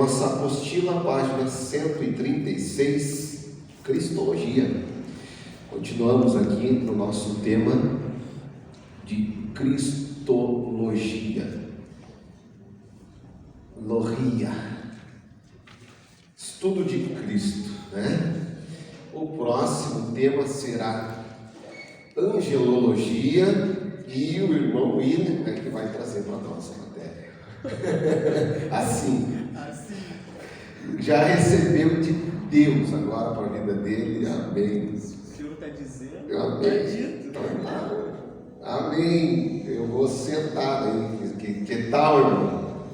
nossa apostila, página 136, Cristologia. Continuamos aqui no nosso tema de Cristologia. Logia. Estudo de Cristo, né? O próximo tema será Angelologia e o irmão William é que vai trazer para nós a matéria. Assim. Já recebeu de Deus agora para a vida dele. Amém. O Senhor está dizendo? Amém. Amém. Eu vou sentar aí. Que tal, irmão?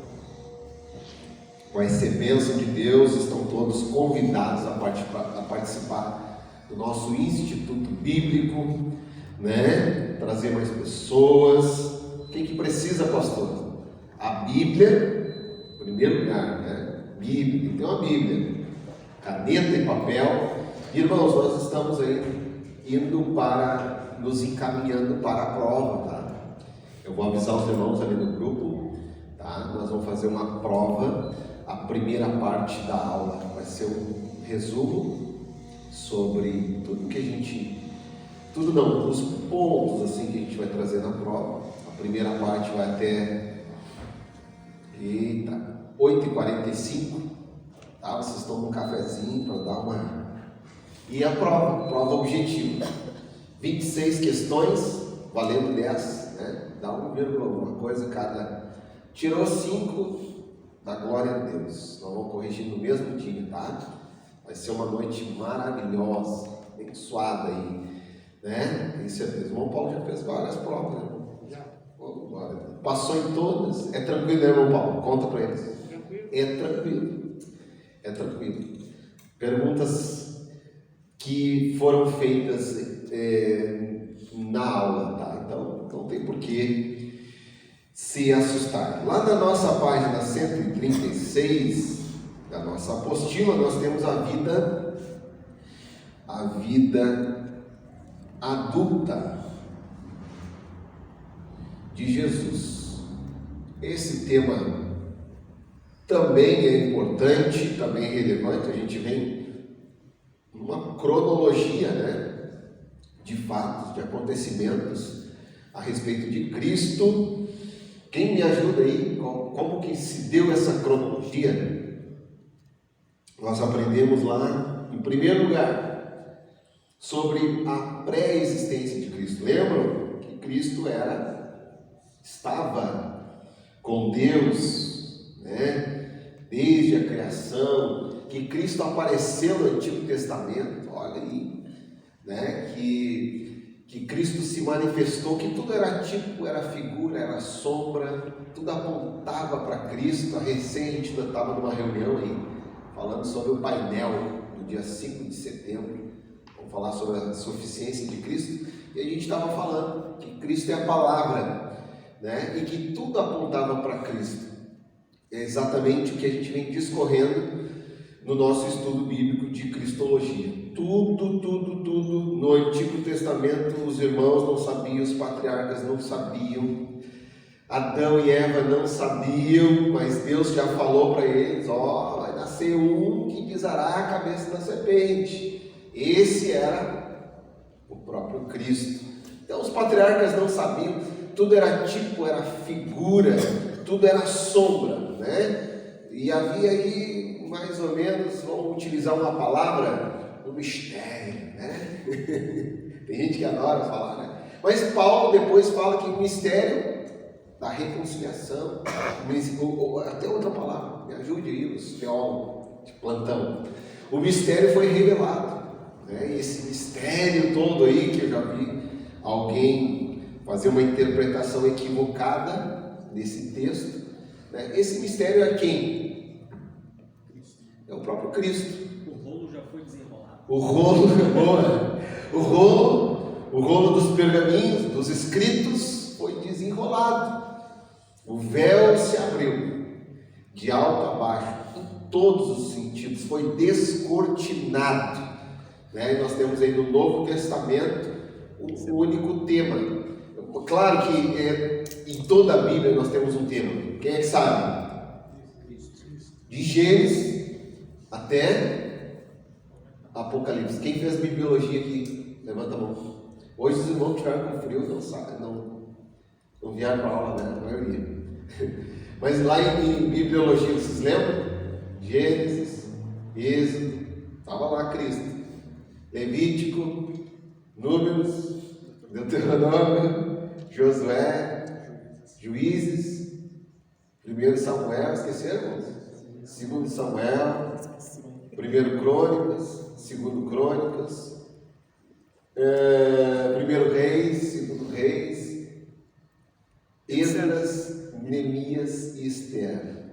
Vai ser bênção de Deus. Estão todos convidados a participar do nosso Instituto Bíblico, né? Trazer mais pessoas. O que precisa, pastor? A Bíblia, em primeiro lugar, né? Bíblia, tem que ter uma Bíblia, caneta e papel. Irmãos, nós estamos aí nos encaminhando para a prova, tá? Eu vou avisar os irmãos ali no grupo, tá? Nós vamos fazer uma prova. A primeira parte da aula vai ser um resumo sobre tudo que a gente... os pontos assim que a gente vai trazer na prova. A primeira parte vai até 8h45, tá? Vocês tomam um cafezinho para dar uma... E a prova objetiva, 26 questões, valendo 10, né? Dá 1, alguma coisa cada. Tirou 5, dá glória a Deus. Nós vamos corrigir no mesmo dia, tá? Vai ser uma noite maravilhosa, abençoada aí, né? Tem certeza. O irmão Paulo já fez várias provas, né? Já. Passou em todas. É tranquilo, né, irmão Paulo? Conta para eles. É tranquilo. Perguntas que foram feitas na aula, tá? Então não tem por que se assustar. Lá na nossa página 136 da nossa apostila, nós temos a vida adulta de Jesus. Esse tema também é importante, também é relevante. A gente vem numa cronologia, né, de fatos, de acontecimentos a respeito de Cristo. Quem me ajuda aí? Como que se deu essa cronologia? Nós aprendemos lá, em primeiro lugar, sobre a pré-existência de Cristo. Lembram que Cristo estava com Deus, né? Desde a criação, que Cristo apareceu no Antigo Testamento, olha aí, né? Que Cristo se manifestou, que tudo era tipo, era figura, era sombra, tudo apontava para Cristo. A gente ainda estava numa reunião aí, falando sobre o painel, no dia 5 de setembro, vamos falar sobre a suficiência de Cristo, e a gente estava falando que Cristo é a palavra, né? E que tudo apontava para Cristo. É exatamente o que a gente vem discorrendo no nosso estudo bíblico de Cristologia. Tudo no Antigo Testamento os irmãos não sabiam, os patriarcas não sabiam, Adão e Eva não sabiam, mas Deus já falou para eles: vai nascer um que pisará a cabeça da serpente. Esse era o próprio Cristo. Então os patriarcas não sabiam, tudo era tipo, era figura, tudo era sombra, né? E havia aí, mais ou menos, vamos utilizar uma palavra, um mistério, né? Tem gente que adora falar, né? Mas Paulo depois fala que o mistério da reconciliação, até outra palavra, me ajude aí, os teólogos de plantão. O mistério foi revelado, né? E esse mistério todo aí, que eu já vi alguém fazer uma interpretação equivocada nesse texto, né? Esse mistério é quem? É o próprio Cristo. O rolo já foi desenrolado. O rolo dos pergaminhos, dos escritos, foi desenrolado. O véu se abriu de alto a baixo, em todos os sentidos, foi descortinado, né? E nós temos aí no Novo Testamento um único tema. Claro que em toda a Bíblia nós temos um tema. Quem é que sabe? De Gênesis até Apocalipse. Quem fez bibliologia aqui? Levanta a mão. Hoje os irmãos tiveram com frio, não sabem, não vieram para a aula, né? A maioria. Mas lá em bibliologia, vocês lembram? Gênesis, Êxodo, estava lá Cristo. Levítico, Números, Deuteronômio, Josué, Juízes, 1 Samuel, esqueceram? 2 Samuel, 1 Crônicas, 2 Crônicas, 1 Reis, 2 Reis, Esdras, Neemias e Esther.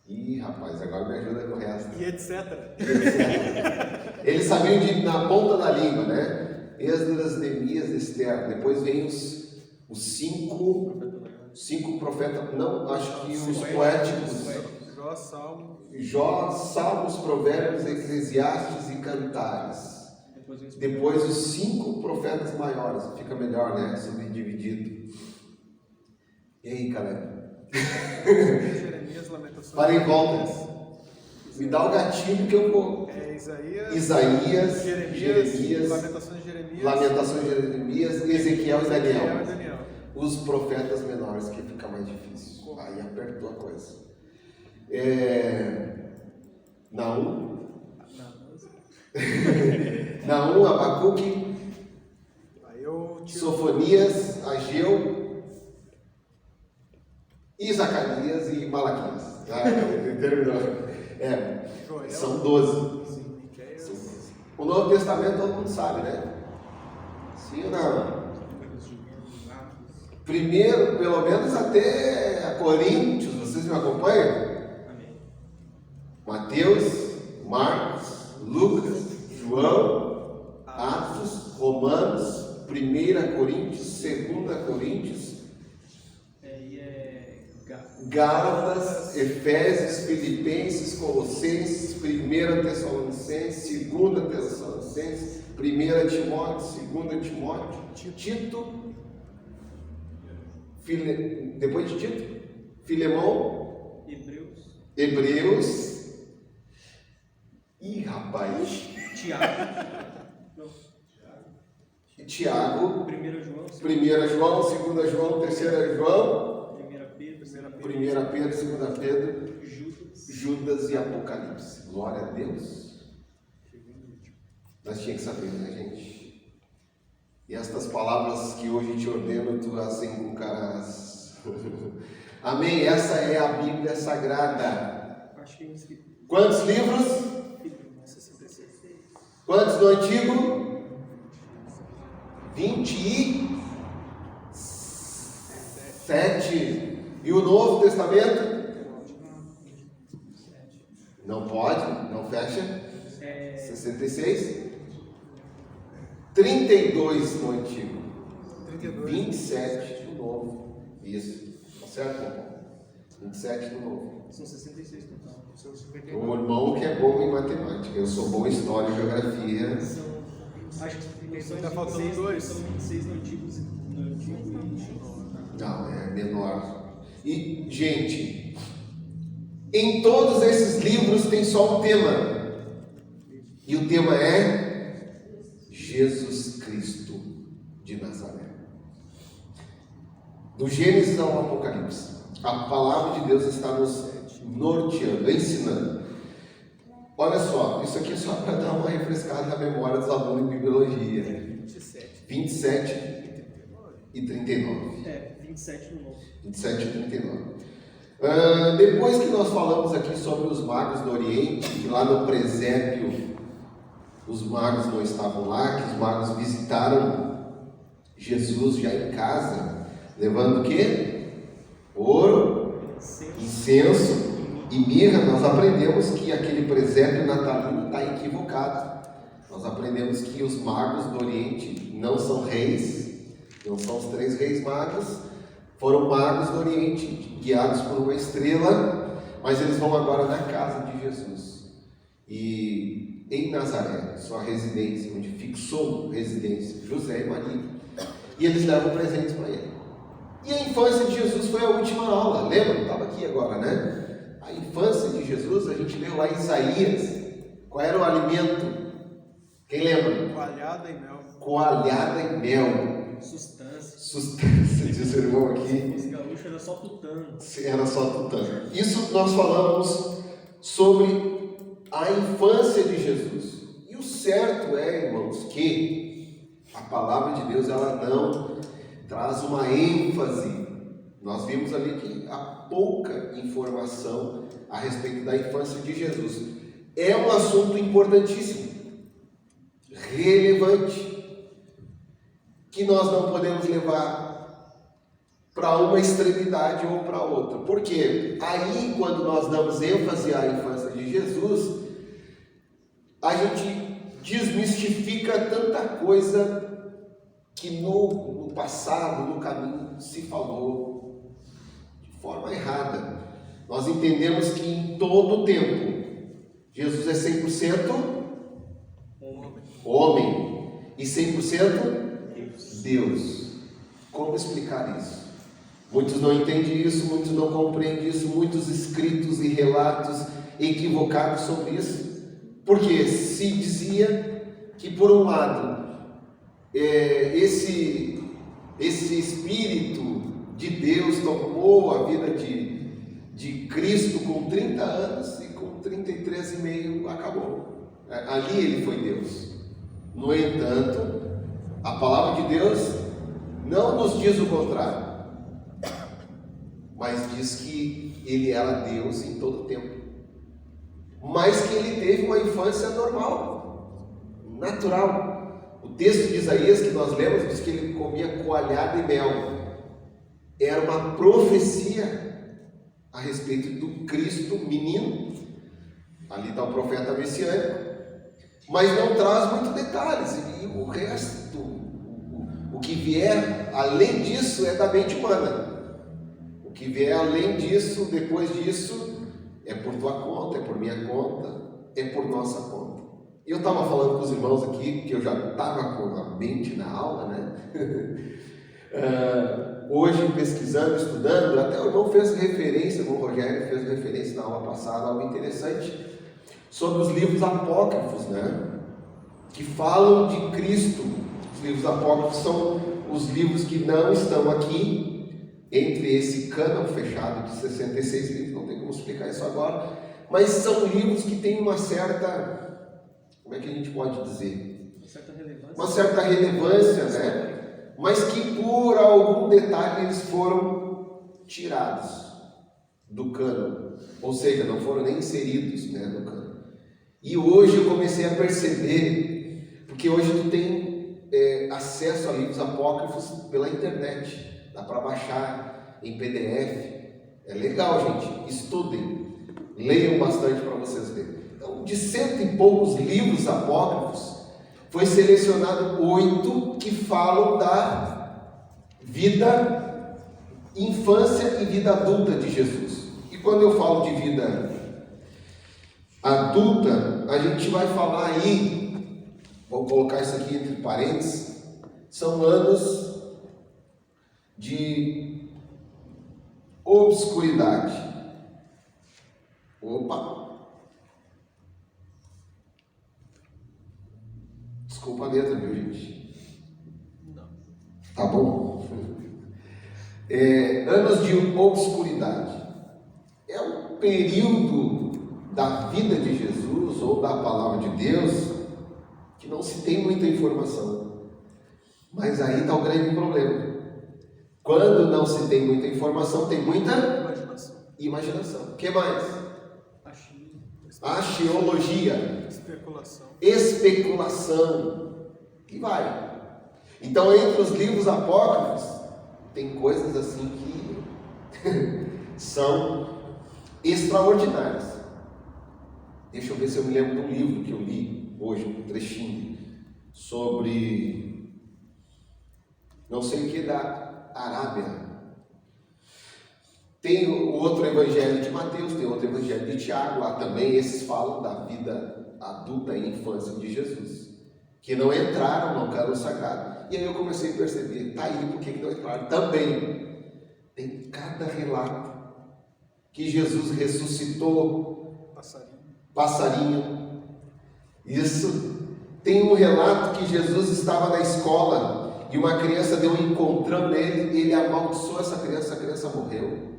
Ih, rapaz, agora me ajuda com o resto. E etc. Eles sabiam na ponta da língua, né? Esdras, Neemias, Esther. Depois vem os cinco profetas, não, acho que os poéticos. Jó, Salmos, Provérbios, Eclesiastes e Cantares. Depois os 5 profetas maiores. Fica melhor, né? Subdividido. E aí, Caleb? Jeremias, Lamentações. Para em volta. Me dá o gatilho que eu vou. Isaías, Jeremias, Lamentações de Jeremias, Ezequiel e Daniel. Os profetas menores, que fica mais difícil. Aí apertou a coisa. Naum, Abacuque, Sofonias, Ageu, e Zacarias e Malaquias. Terminou. São 12. O Novo Testamento todo mundo sabe, né? Sim ou não? Primeiro, pelo menos até a Coríntios, vocês me acompanham? Mateus, Marcos, Lucas, João, Atos, Romanos, 1 Coríntios, 2 Coríntios, Gálatas, Efésios, Filipenses, Colossenses, 1 Tessalonicenses, 2 Tessalonicenses, 1 Timóteo, 2 Timóteo, Tito, depois de Tito, Filemão, Hebreus. Ih, rapaz. Tiago. 1 João, 2 João, 3 João. 1 Pedro, 2 Pedro. Judas e Apocalipse. Glória a Deus. Nós tínhamos que saber, né, gente? E estas palavras que hoje te ordeno, tu assim cumprirás. Amém? Essa é a Bíblia Sagrada. Quantos livros? Quantos do Antigo? 27. E o Novo Testamento? Não pode? Não fecha? 66. 32 no Antigo. 27 no Novo. Isso. Tá certo? 27 no Novo. São 66 total. O irmão que é bom em matemática. Eu sou bom em história e geografia. Acho que está faltando 2. São 26 no Antigo e Não, é menor. E, gente, em todos esses livros tem só um tema. E o tema é Jesus Cristo de Nazaré. Do Gênesis ao Apocalipse, a palavra de Deus está nos norteando, ensinando. Olha só, isso aqui é só para dar uma refrescada na memória dos alunos de biologia. 27 e 39. 27 no Novo. 27 e 39. Depois que nós falamos aqui sobre os magos do Oriente, que lá no presépio os magos não estavam lá, que os magos visitaram Jesus já em casa, levando o quê? Ouro, incenso e mirra. Nós aprendemos que aquele presépio natalino está equivocado. Nós aprendemos que os magos do Oriente não são reis, não são os 3 reis magos, foram magos do Oriente, guiados por uma estrela, mas eles vão agora na casa de Jesus. E em Nazaré, sua residência, onde fixou residência José e Maria. E eles levam presentes para ele. E a infância de Jesus foi a última aula, lembra? Estava aqui agora, né? A infância de Jesus, a gente leu lá em Isaías. Qual era o alimento? Quem lembra? Coalhada e mel. Coalhada e mel. Sustância. Sustância, diz o irmão aqui. Os gaúchos era só tutano. Era só tutano. Isso nós falamos sobre a infância de Jesus. E o certo é, irmãos, que a palavra de Deus ela não traz uma ênfase. Nós vimos ali que há pouca informação a respeito da infância de Jesus. É um assunto importantíssimo, relevante, que nós não podemos levar para uma extremidade ou para outra. Por quê? Aí, quando nós damos ênfase à infância de Jesus, a gente desmistifica tanta coisa que no passado, no caminho, se falou de forma errada. Nós entendemos que em todo o tempo, Jesus é 100% homem e 100% Deus. Como explicar isso? Muitos não entendem isso, muitos não compreendem isso, muitos escritos e relatos equivocados sobre isso. Porque se dizia que, por um lado, esse Espírito de Deus tomou a vida de Cristo com 30 anos e com 33,5 acabou. Ali ele foi Deus. No entanto, a palavra de Deus não nos diz o contrário, mas diz que ele era Deus em todo o tempo, mas que ele teve uma infância normal, natural. O texto de Isaías que nós lemos diz que ele comia coalhada e mel. Era uma profecia a respeito do Cristo menino. Ali está o profeta messiânico, mas não traz muitos detalhes. E o resto, o que vier além disso é da mente humana. O que vier além disso, depois disso, é por tua conta, é por minha conta, é por nossa conta. Eu estava falando com os irmãos aqui, que eu já estava com a mente na aula, né? Hoje, pesquisando, estudando, até o irmão fez referência, o irmão Rogério fez referência na aula passada, algo interessante, sobre os livros apócrifos, né? Que falam de Cristo. Os livros apócrifos são os livros que não estão aqui, entre esse cânon fechado de 66 livros, não tem como explicar isso agora, mas são livros que têm uma certa, como é que a gente pode dizer? Uma certa relevância, né? Mas que por algum detalhe eles foram tirados do cânon, ou seja, não foram nem inseridos, né, no cânon. E hoje eu comecei a perceber, porque hoje tu tem acesso a livros apócrifos pela internet. Dá para baixar em PDF. É legal, gente. Estudem. Leiam bastante para vocês verem. Então, de 100 e poucos livros apócrifos, foi selecionado 8 que falam da vida, infância e vida adulta de Jesus. E quando eu falo de vida adulta, a gente vai falar aí, vou colocar isso aqui entre parênteses, são anos de obscuridade. Opa! Desculpa a letra, viu, gente? Não. Tá bom? Anos de obscuridade. É um período da vida de Jesus ou da palavra de Deus que não se tem muita informação. Mas aí está o grande problema. Quando não se tem muita informação, tem muita imaginação. O que mais? Axiologia. Especulação. E vai. Então, entre os livros apócrifos, tem coisas assim que são extraordinárias. Deixa eu ver se eu me lembro de um livro que eu li hoje, um trechinho, sobre não sei o que da Arábia. Tem o outro evangelho de Mateus, tem outro evangelho de Tiago, lá também esses falam da vida adulta e infância de Jesus, que não entraram no cânon sagrado. E aí eu comecei a perceber, tá aí por que não entraram também. Tem cada relato que Jesus ressuscitou passarinho. Isso. Tem um relato que Jesus estava na escola e uma criança deu um encontrão nele, ele amaldiçoou essa criança morreu.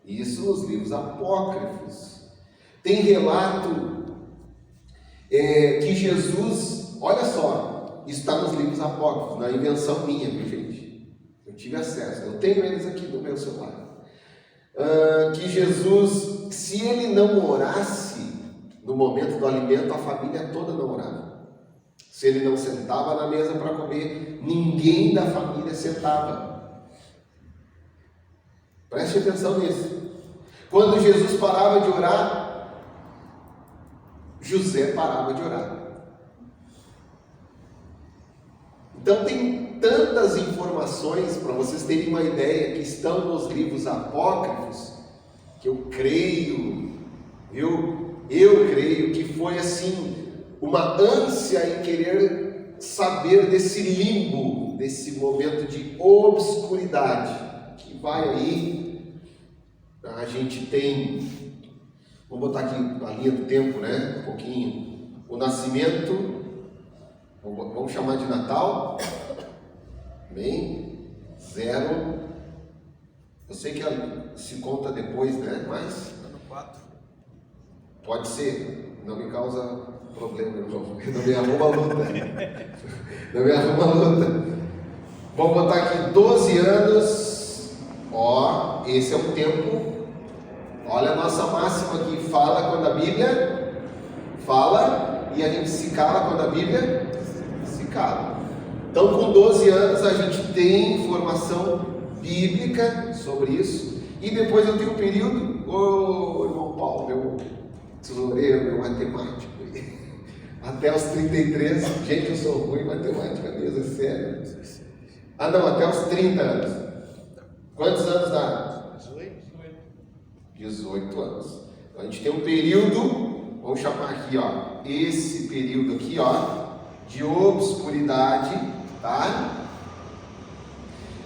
Isso nos livros apócrifos. Tem relato que Jesus, olha só, isso está nos livros apócrifos, não é invenção minha, viu, gente? Eu tive acesso, eu tenho eles aqui no meu celular. Que Jesus, se ele não orasse no momento do alimento, a família toda não orava. Se ele não sentava na mesa para comer, ninguém da família sentava. Preste atenção nisso. Quando Jesus parava de orar, José parava de orar. Então tem tantas informações para vocês terem uma ideia que estão nos livros apócrifos, que eu creio, eu creio que foi assim, uma ânsia em querer saber desse limbo, desse momento de obscuridade, que vai aí, a gente tem, vou botar aqui a linha do tempo, né, um pouquinho, o nascimento, vamos chamar de Natal, bem, 0, eu sei que se conta depois, né, mas... Ano 4. Pode ser, não me causa problema, irmão. Não me arruma luta. Não me arruma luta. Vamos botar aqui 12 anos. Ó, esse é um tempo. Olha a nossa máxima aqui. Fala quando a Bíblia fala e a gente se cala quando a Bíblia se cala. Então, com 12 anos, a gente tem informação bíblica sobre isso. E depois eu tenho um período, irmão Paulo, meu tesoureiro, meu matemático, até os 33, gente, eu sou ruim em matemática mesmo, é sério. Não, até os 30 anos. Quantos anos dá? 18 anos. Então, a gente tem um período, vamos chamar aqui, ó, esse período aqui, ó, de obscuridade, tá?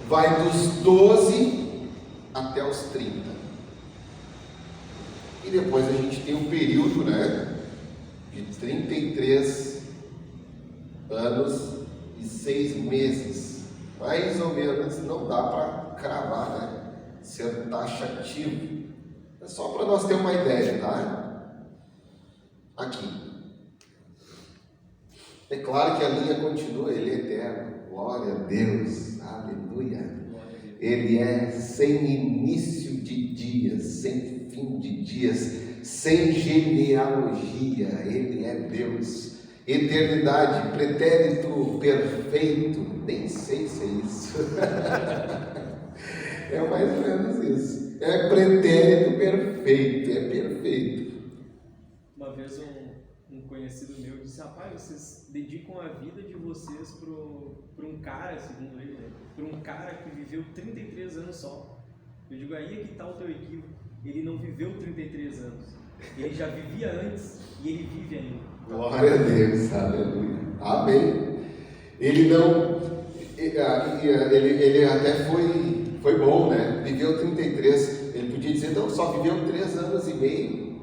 Vai dos 12 até os 30. E depois a gente tem um período, né, de 33 anos e 6 meses. Mais ou menos, não dá para cravar, né? Ser taxativo. É só para nós ter uma ideia, tá? Aqui. É claro que a linha continua, ele é eterno. Glória a Deus. Aleluia. Ele é sem início de dias, sem fim de dias, sem genealogia. Ele é Deus. Eternidade, pretérito perfeito. Nem sei se é isso. É mais ou menos isso. É pretérito perfeito, é perfeito. Uma vez um conhecido meu disse: rapaz, vocês dedicam a vida de vocês para um cara, segundo ele, né? Para um cara que viveu 33 anos só. Eu digo, aí é que está o teu equívoco. Ele não viveu 33 anos. Ele já vivia antes e ele vive ainda. Glória a Deus, aleluia. Amém. Ele não... Ele até foi bom, né? Viveu 33. Ele podia dizer, não, só viveu 3 anos e meio.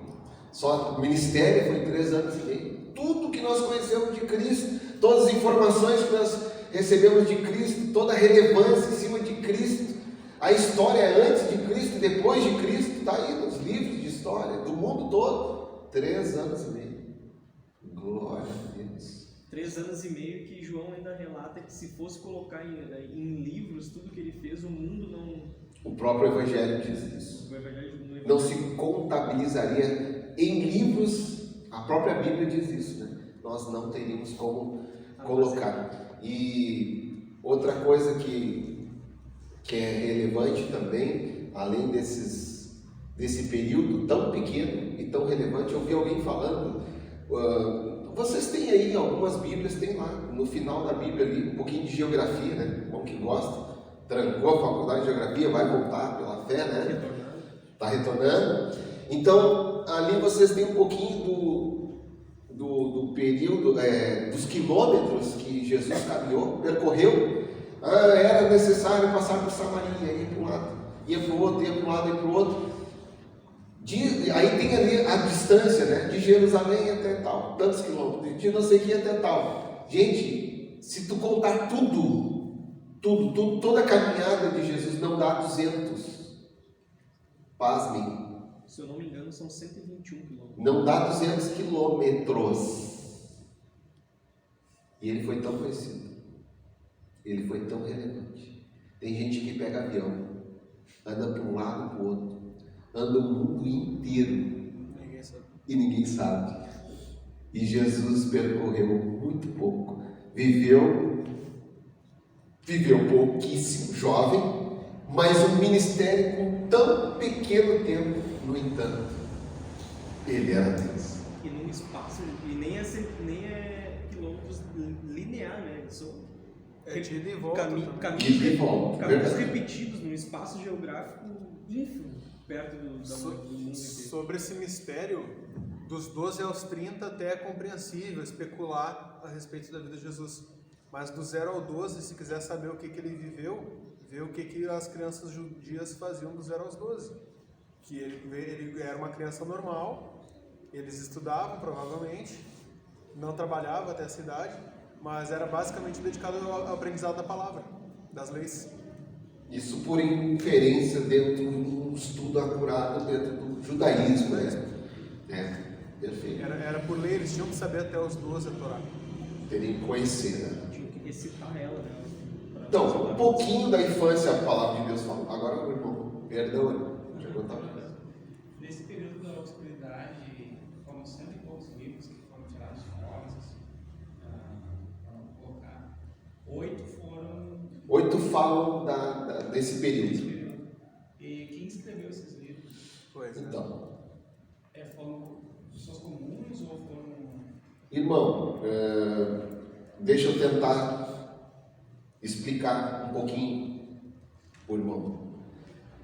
Só o ministério foi 3 anos e meio. Tudo que nós conhecemos de Cristo, todas as informações que nós recebemos de Cristo, toda a relevância em cima de Cristo, a história antes de Cristo, depois de Cristo, está aí nos livros de história do mundo todo. 3 anos e meio. Glória a Deus. 3 anos e meio que João ainda relata que se fosse colocar em livros tudo que ele fez, o mundo não... O próprio Evangelho diz isso. Não se contabilizaria em livros, a própria Bíblia diz isso, né? Nós não teríamos como colocar. E outra coisa que é relevante também, além desse período tão pequeno e tão relevante, eu vi alguém falando, vocês têm aí algumas Bíblias, tem lá, no final da Bíblia ali, um pouquinho de geografia, né? Bom que gosta, trancou a faculdade de geografia, vai voltar pela fé, né? Está retornando. Então, ali vocês têm um pouquinho do período, dos quilômetros que Jesus caminhou, percorreu. Era necessário passar por Samaria, ir para um lado. ia para o outro, ia para um lado, ia para o outro. Aí tem ali a distância, né? De Jerusalém até tal, tantos quilômetros, de não sei o que até tal. Gente, se tu contar tudo, toda a caminhada de Jesus não dá 200. Pasmem. Se eu não me engano, são 121 quilômetros. Não dá 200 quilômetros. E ele foi tão conhecido. Ele foi tão relevante. Tem gente que pega avião, anda para um lado para o outro, anda o mundo inteiro e ninguém sabe. E Jesus percorreu muito pouco. Viveu pouquíssimo, jovem, mas um ministério com tão pequeno tempo, no entanto, ele era Deus. E num espaço, e nem é quilômetros linear, né? São de ida e volta. caminhos repetidos num espaço geográfico ínfimo, perto do mundo inteiro. Sobre esse mistério, dos 12 aos 30 até é compreensível especular a respeito da vida de Jesus. Mas do 0 ao 12, se quiser saber o que ele viveu, vê o que as crianças judias faziam do 0 aos 12. Que ele era uma criança normal, eles estudavam provavelmente, não trabalhava até essa idade, mas era basicamente dedicado ao aprendizado da palavra, das leis. Isso por inferência dentro de um estudo acurado dentro do judaísmo, né? Perfeito. Era por lei, eles tinham que saber até os 12 a Torá. Terem que conhecer, né? Tinha que recitar ela, né? Então, um pouquinho da infância a palavra de Deus fala. Agora, meu irmão, perdão, deixa eu contar. Nesse período da obscuridade, foram 100 e poucos livros que foram tirados fora, vamos colocar. 8 falam desse período. E quem escreveu esses livros? Pois é. Então, Foram pessoas comuns ou foram... irmão, deixa eu tentar explicar um pouquinho, irmão.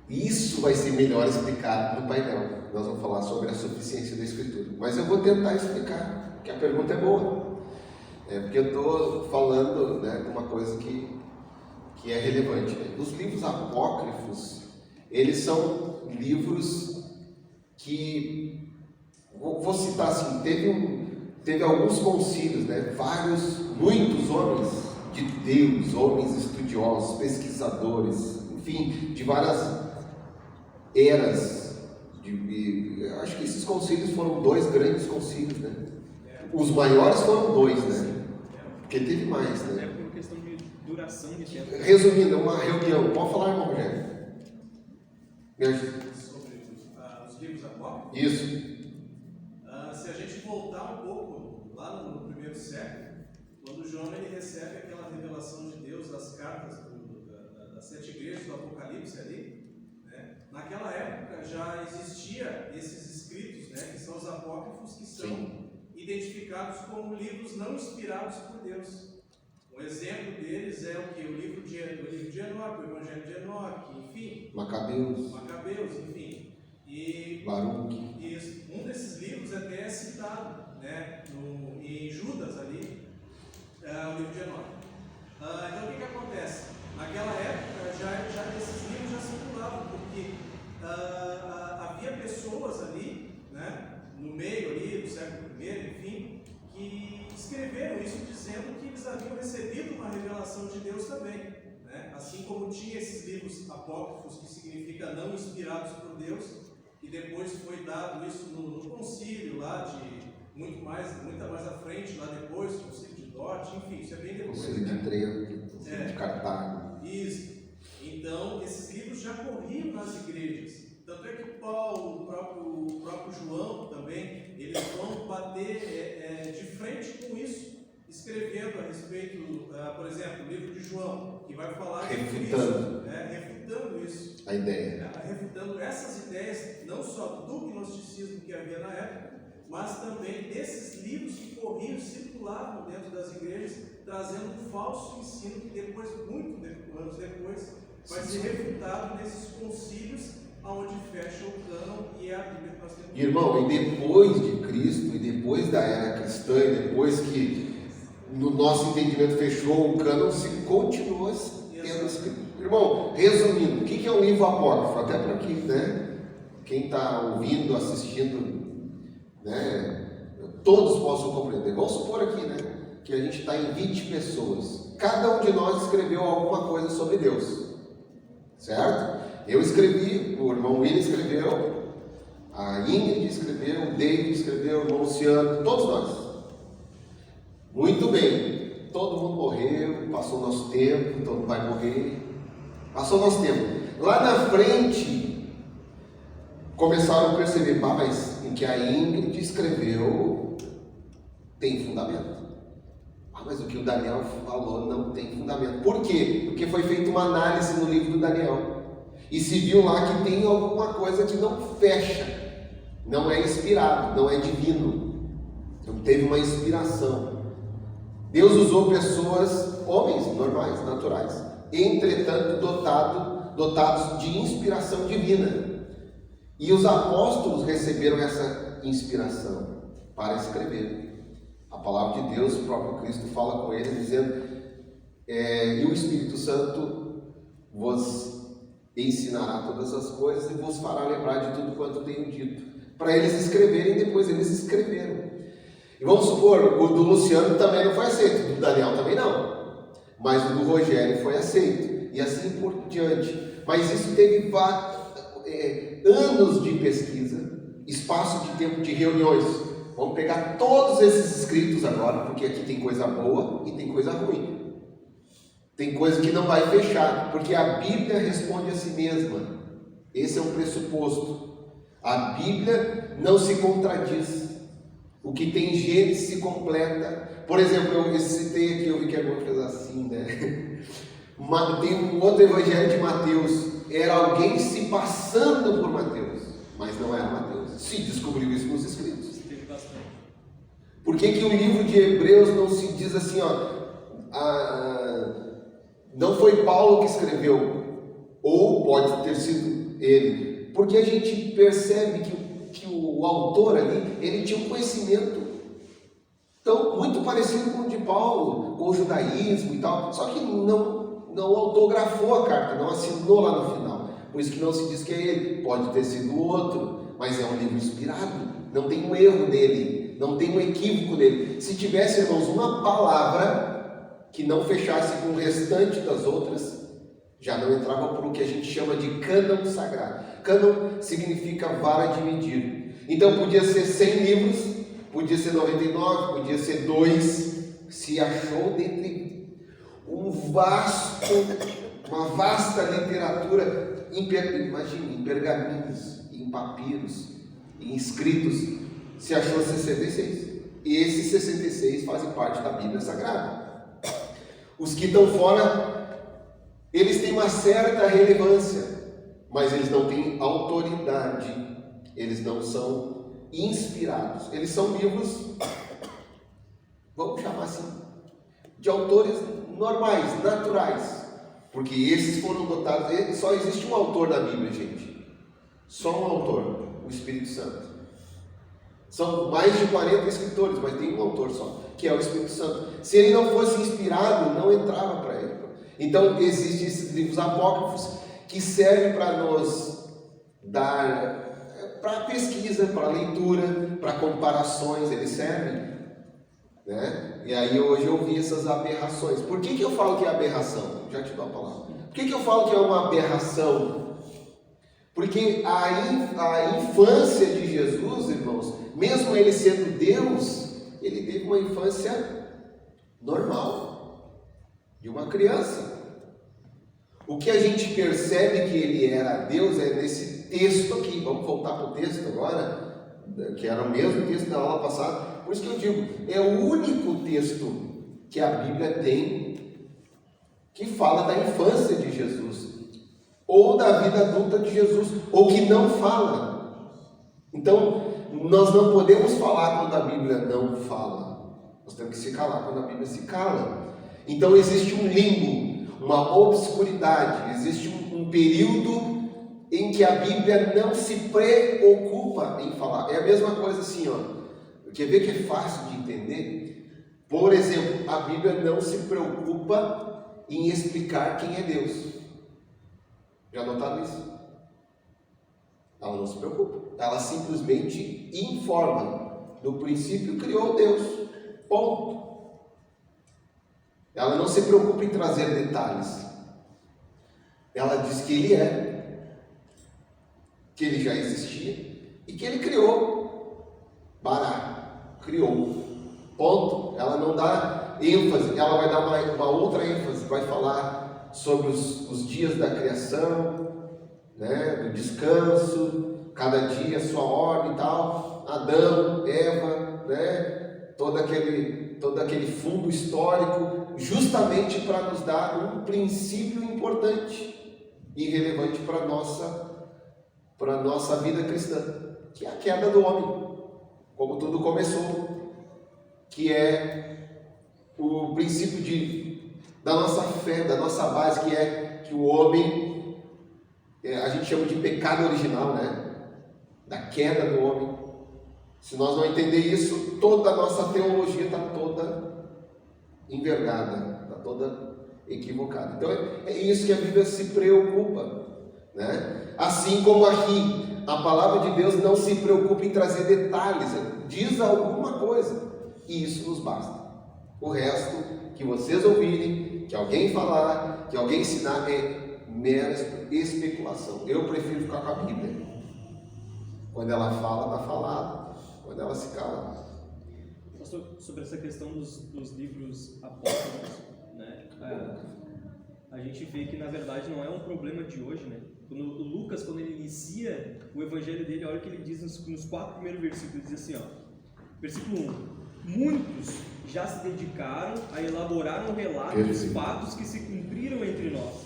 Isso vai ser melhor explicado no painel. Nós vamos falar sobre a suficiência da Escritura. Mas eu vou tentar explicar, porque a pergunta é boa. Porque eu estou falando, né, de uma coisa que é relevante. Os livros apócrifos, eles são livros que, vou citar assim, teve alguns concílios, né, muitos homens de Deus, homens estudiosos, pesquisadores, enfim, de várias eras. Acho que esses concílios foram 2 grandes concílios, né? Os maiores foram 2, né? Porque teve mais, né? É por questão de duração de tempo. Resumindo, uma reunião. Pode falar, irmão Rogério? Me ajuda. Sobre os livros apócrifos. Isso. Se a gente voltar um pouco lá no primeiro século, quando João ele recebe aquela revelação de Deus das cartas das 7 igrejas do Apocalipse ali, né? Naquela época já existia esses escritos, né? Que são os apócrifos, que são identificados como livros não inspirados por Deus. Um exemplo deles é o que? O livro de Enoque, o Evangelho de Enoque, enfim. Macabeus, enfim. E Baruque. Isso. Um desses livros até é citado, né, em Judas ali, o livro de Enoque. Então o que acontece? Naquela época já esses livros já circulavam, porque havia pessoas ali, né, no meio ali do século I, enfim, que escreveram isso dizendo que eles haviam recebido uma revelação de Deus também, né? Assim como tinha esses livros apócrifos, que significa não inspirados por Deus, e depois foi dado isso no concílio lá muita mais à frente, lá depois, concílio de Dort, enfim, isso é bem depois. Concílio de Trento, concílio de Cartago. Isso. Então, esses livros já corriam nas igrejas. Tanto é que Paulo, o próprio João também, eles vão bater de frente com isso, escrevendo a respeito, por exemplo, o livro de João, que vai falar refutando isso, a ideia, refutando essas ideias, não só do gnosticismo que havia na época, mas também desses livros que corriam, circulavam dentro das igrejas, trazendo um falso ensino que depois, anos depois, vai ser refutado nesses concílios, aonde fecha o cânon e é a Bíblia que nós temos. Irmão, e depois de Cristo, e depois da era cristã, e depois que no nosso entendimento fechou o cânon, se continuou tendo escrito. Irmão, resumindo, o que é um livro apócrifo? Até para que, né, quem está ouvindo, assistindo, né, todos possam compreender. Vamos supor aqui, né, que a gente está em 20 pessoas. Cada um de nós escreveu alguma coisa sobre Deus, certo? Eu escrevi, o irmão William escreveu, a Ingrid escreveu, o David escreveu, o irmão Luciano, todos nós. Muito bem, todo mundo morreu, passou o nosso tempo, todo mundo vai morrer, passou o nosso tempo. Lá na frente, começaram a perceber, mas em que a Ingrid escreveu tem fundamento. Mas o que o Daniel falou não tem fundamento. Por quê? Porque foi feita uma análise no livro do Daniel. E se viu lá que tem alguma coisa que não fecha. Não é inspirado, não é divino. Não teve uma inspiração. Deus usou pessoas, homens normais, naturais, entretanto dotados de inspiração divina. E os apóstolos receberam essa inspiração para escrever. A palavra de Deus, o próprio Cristo fala com eles dizendo, e o Espírito Santo vos ensinará todas as coisas e vos fará lembrar de tudo quanto tenho dito. Para eles escreverem, depois eles escreveram. E vamos supor, o do Luciano também não foi aceito, o do Daniel também não. Mas o do Rogério foi aceito. E assim por diante. Mas isso teve anos de pesquisa, espaço de tempo de reuniões. Vamos pegar todos esses escritos agora, porque aqui tem coisa boa e tem coisa ruim. Tem coisa que não vai fechar, porque a Bíblia responde a si mesma. Esse é um pressuposto. A Bíblia não se contradiz. O que tem gênese se completa. Por exemplo, eu citei aqui, eu vi que alguma coisa assim, né? Tem um outro evangelho de Mateus. Era alguém se passando por Mateus, mas não era Mateus. Se descobriu isso nos escritos. Por que o livro de Hebreus não se diz assim, não foi Paulo que escreveu, ou pode ter sido ele? Porque a gente percebe que o autor ali, ele tinha um conhecimento tão, muito parecido com o de Paulo, com o judaísmo e tal, só que não autografou a carta, não assinou lá no final. Por isso que não se diz que é ele, pode ter sido outro, mas é um livro inspirado, não tem um erro nele. Não tem um equívoco nele. Se tivesse, irmãos, uma palavra que não fechasse com o restante das outras, já não entrava por o que a gente chama de cânon sagrado. Cânon significa vara de medir. Então podia ser 100 livros, podia ser 99, podia ser 2. Se achou dentre uma vasta literatura, imagine, em pergaminhos, em papiros, em escritos, se achou 66. E esses 66 fazem parte da Bíblia Sagrada. Os que estão fora, eles têm uma certa relevância, mas eles não têm autoridade, eles não são inspirados. Eles são livros, vamos chamar assim, de autores normais, naturais, porque esses foram dotados. Só existe um autor na Bíblia, gente. Só um autor, o Espírito Santo. São mais de 40 escritores, mas tem um autor só, que é o Espírito Santo. Se ele não fosse inspirado, não entrava para ele. Então, existem esses livros apócrifos que servem para nos dar, para pesquisa, para leitura, para comparações, eles servem. Né? E aí hoje eu vi essas aberrações. Por que eu falo que é aberração? Já te dou a palavra. Por que eu falo que é uma aberração? Porque a infância de Jesus, irmãos, mesmo ele sendo Deus, ele teve uma infância normal, de uma criança. O que a gente percebe que ele era Deus é nesse texto aqui. Vamos voltar para o texto agora, que era o mesmo texto da aula passada. Por isso que eu digo, é o único texto que a Bíblia tem que fala da infância de Jesus, ou da vida adulta de Jesus, ou que não fala. Então, nós não podemos falar quando a Bíblia não fala. Nós temos que se calar quando a Bíblia se cala. Então existe um limbo, uma obscuridade, existe um período em que a Bíblia não se preocupa em falar. É a mesma coisa assim, quer ver que é fácil de entender? Por exemplo, a Bíblia não se preocupa em explicar quem é Deus. Já notaram isso? Ela não se preocupa. Ela simplesmente informa. No princípio criou Deus. Ponto. Ela não se preocupa em trazer detalhes. Ela diz que Ele é, que Ele já existia e que Ele criou. Bará, criou. Ponto. Ela não dá ênfase, ela vai dar uma outra ênfase, vai falar sobre os dias da criação, né, do descanso, cada dia a sua ordem e tal, Adão, Eva, né, todo aquele fundo histórico, justamente para nos dar um princípio importante e relevante para a nossa vida cristã, que é a queda do homem, como tudo começou, que é o princípio da nossa fé, da nossa base, que é que o homem, a gente chama de pecado original, né? Da queda do homem. Se nós não entender isso, toda a nossa teologia está toda envergada, está toda equivocada. Então é isso que a Bíblia se preocupa, né? Assim como aqui, a palavra de Deus não se preocupa em trazer detalhes, diz alguma coisa, e isso nos basta. O resto, que vocês ouvirem, que alguém falar, que alguém ensinar, é mera especulação. Eu prefiro ficar com a Bíblia. Quando ela fala, está falado. Quando ela se cala. Pastor, sobre essa questão dos livros apócrifos, né? A gente vê que na verdade não é um problema de hoje, né? Quando o Lucas, quando ele inicia o evangelho dele, olha o que ele diz nos 4 primeiros versículos, ele diz assim, ó, versículo 1: muitos já se dedicaram a elaborar um relato dos fatos que se cumpriram entre nós.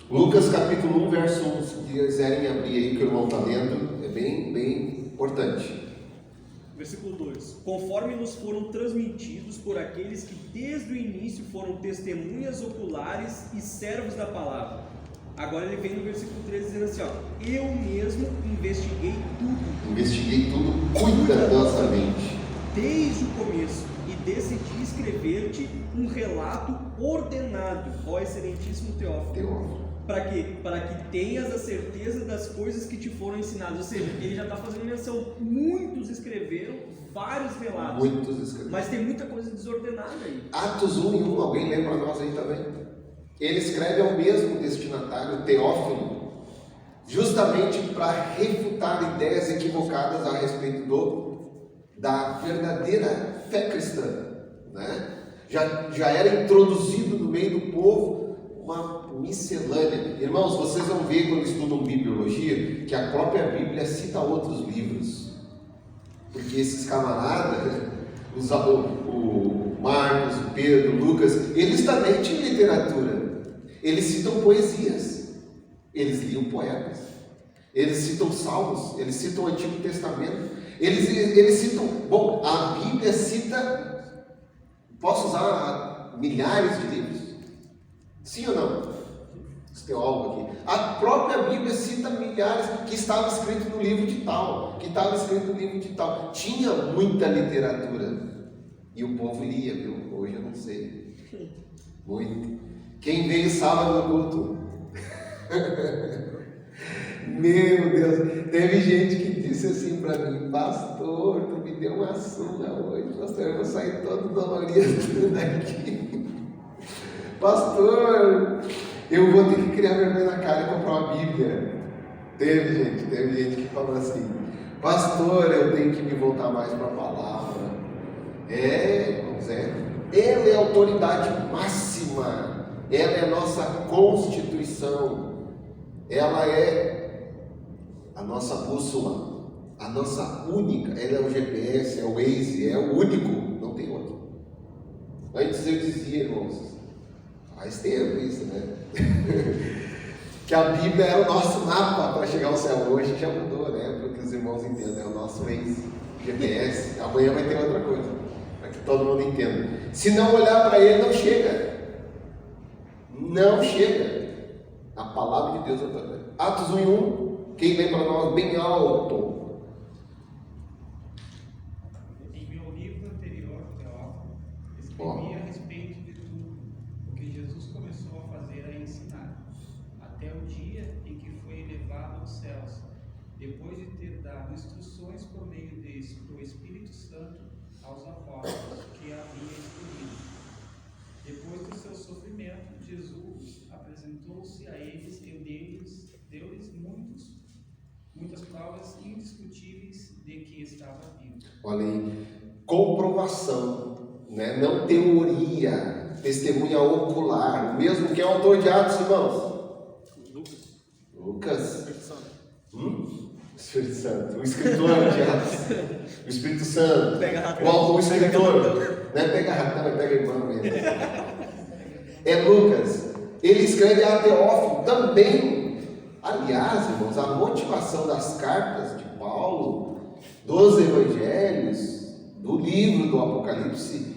Lucas capítulo 1, verso 1, se quiserem abrir aí que o irmão está lendo, é bem importante. Versículo 2: conforme nos foram transmitidos por aqueles que desde o início foram testemunhas oculares e servos da palavra. Agora ele vem no versículo 13 dizendo assim, ó, eu mesmo investiguei tudo cuidadosamente desde o começo e decidi escrever-te um relato ordenado, ó excelentíssimo Teófilo. Para quê? Para que tenhas a certeza das coisas que te foram ensinadas. Ou seja, ele já está fazendo menção. Muitos escreveram vários relatos. Mas tem muita coisa desordenada aí. Atos 1 e 1, alguém lembra nós aí também? Ele escreve ao mesmo destinatário, Teófilo, justamente para refutar ideias equivocadas a respeito da verdadeira fé cristã, né? Já era introduzido no meio do povo uma miscelânea. Irmãos, vocês vão ver quando estudam bibliologia que a própria Bíblia cita outros livros, porque esses camaradas, o Marcos, o Pedro, o Lucas, eles também tinham literatura. Eles citam poesias, eles liam poetas, eles citam salmos, eles citam o Antigo Testamento, eles citam, bom, a Bíblia cita, posso usar milhares de livros? Sim ou não? Os teólogos aqui. A própria Bíblia cita milhares que estava escrito no livro de tal, que estava escrito no livro de tal. Tinha muita literatura. E o povo lia, viu? Hoje eu não sei. Muito. Quem veio sábado no culto? Meu Deus, teve gente que disse assim para mim, pastor, tu me deu uma surra hoje, pastor, eu vou sair todo dolorido daqui. Pastor, eu vou ter que criar vergonha na cara e comprar uma Bíblia. Teve gente que falou assim, pastor, eu tenho que me voltar mais para a palavra. Ela é a autoridade máxima. Ela é a nossa Constituição, ela é a nossa bússola, a nossa única, ela é o GPS, é o Waze, é o único, não tem outro. Antes eu dizia, irmãos, faz tempo isso, né? Que a Bíblia era o nosso mapa para chegar ao céu. Hoje já mudou, né? Para que os irmãos entendam, é o nosso Waze, GPS, amanhã vai ter outra coisa, para que todo mundo entenda. Se não olhar para ele, não chega. Não chega. A palavra de Deus é toda. Atos 1 e 1. Quem lembra nós bem alto? Em meu livro anterior, Teófilo, escrevi a respeito de tudo o que Jesus começou a fazer e ensinar, até o dia em depois de ter dado instruções por meio do Espírito Santo aos apóstolos que havia escolhido. Depois do seu sofrimento, Jesus apresentou-se a eles e deu-lhes muitas provas indiscutíveis de que estava vivo. Olha aí, comprovação, né? Não teoria, testemunha ocular. O mesmo que é o autor de Atos, irmãos? Lucas. Espírito Santo. O escritor de Atos. O Espírito Santo. O escritor. Não é pega ratão, é pega irmão mesmo. É Lucas. Ele escreve a Teófilo também. Aliás, irmãos, a motivação das cartas de Paulo, dos evangelhos, do livro do Apocalipse,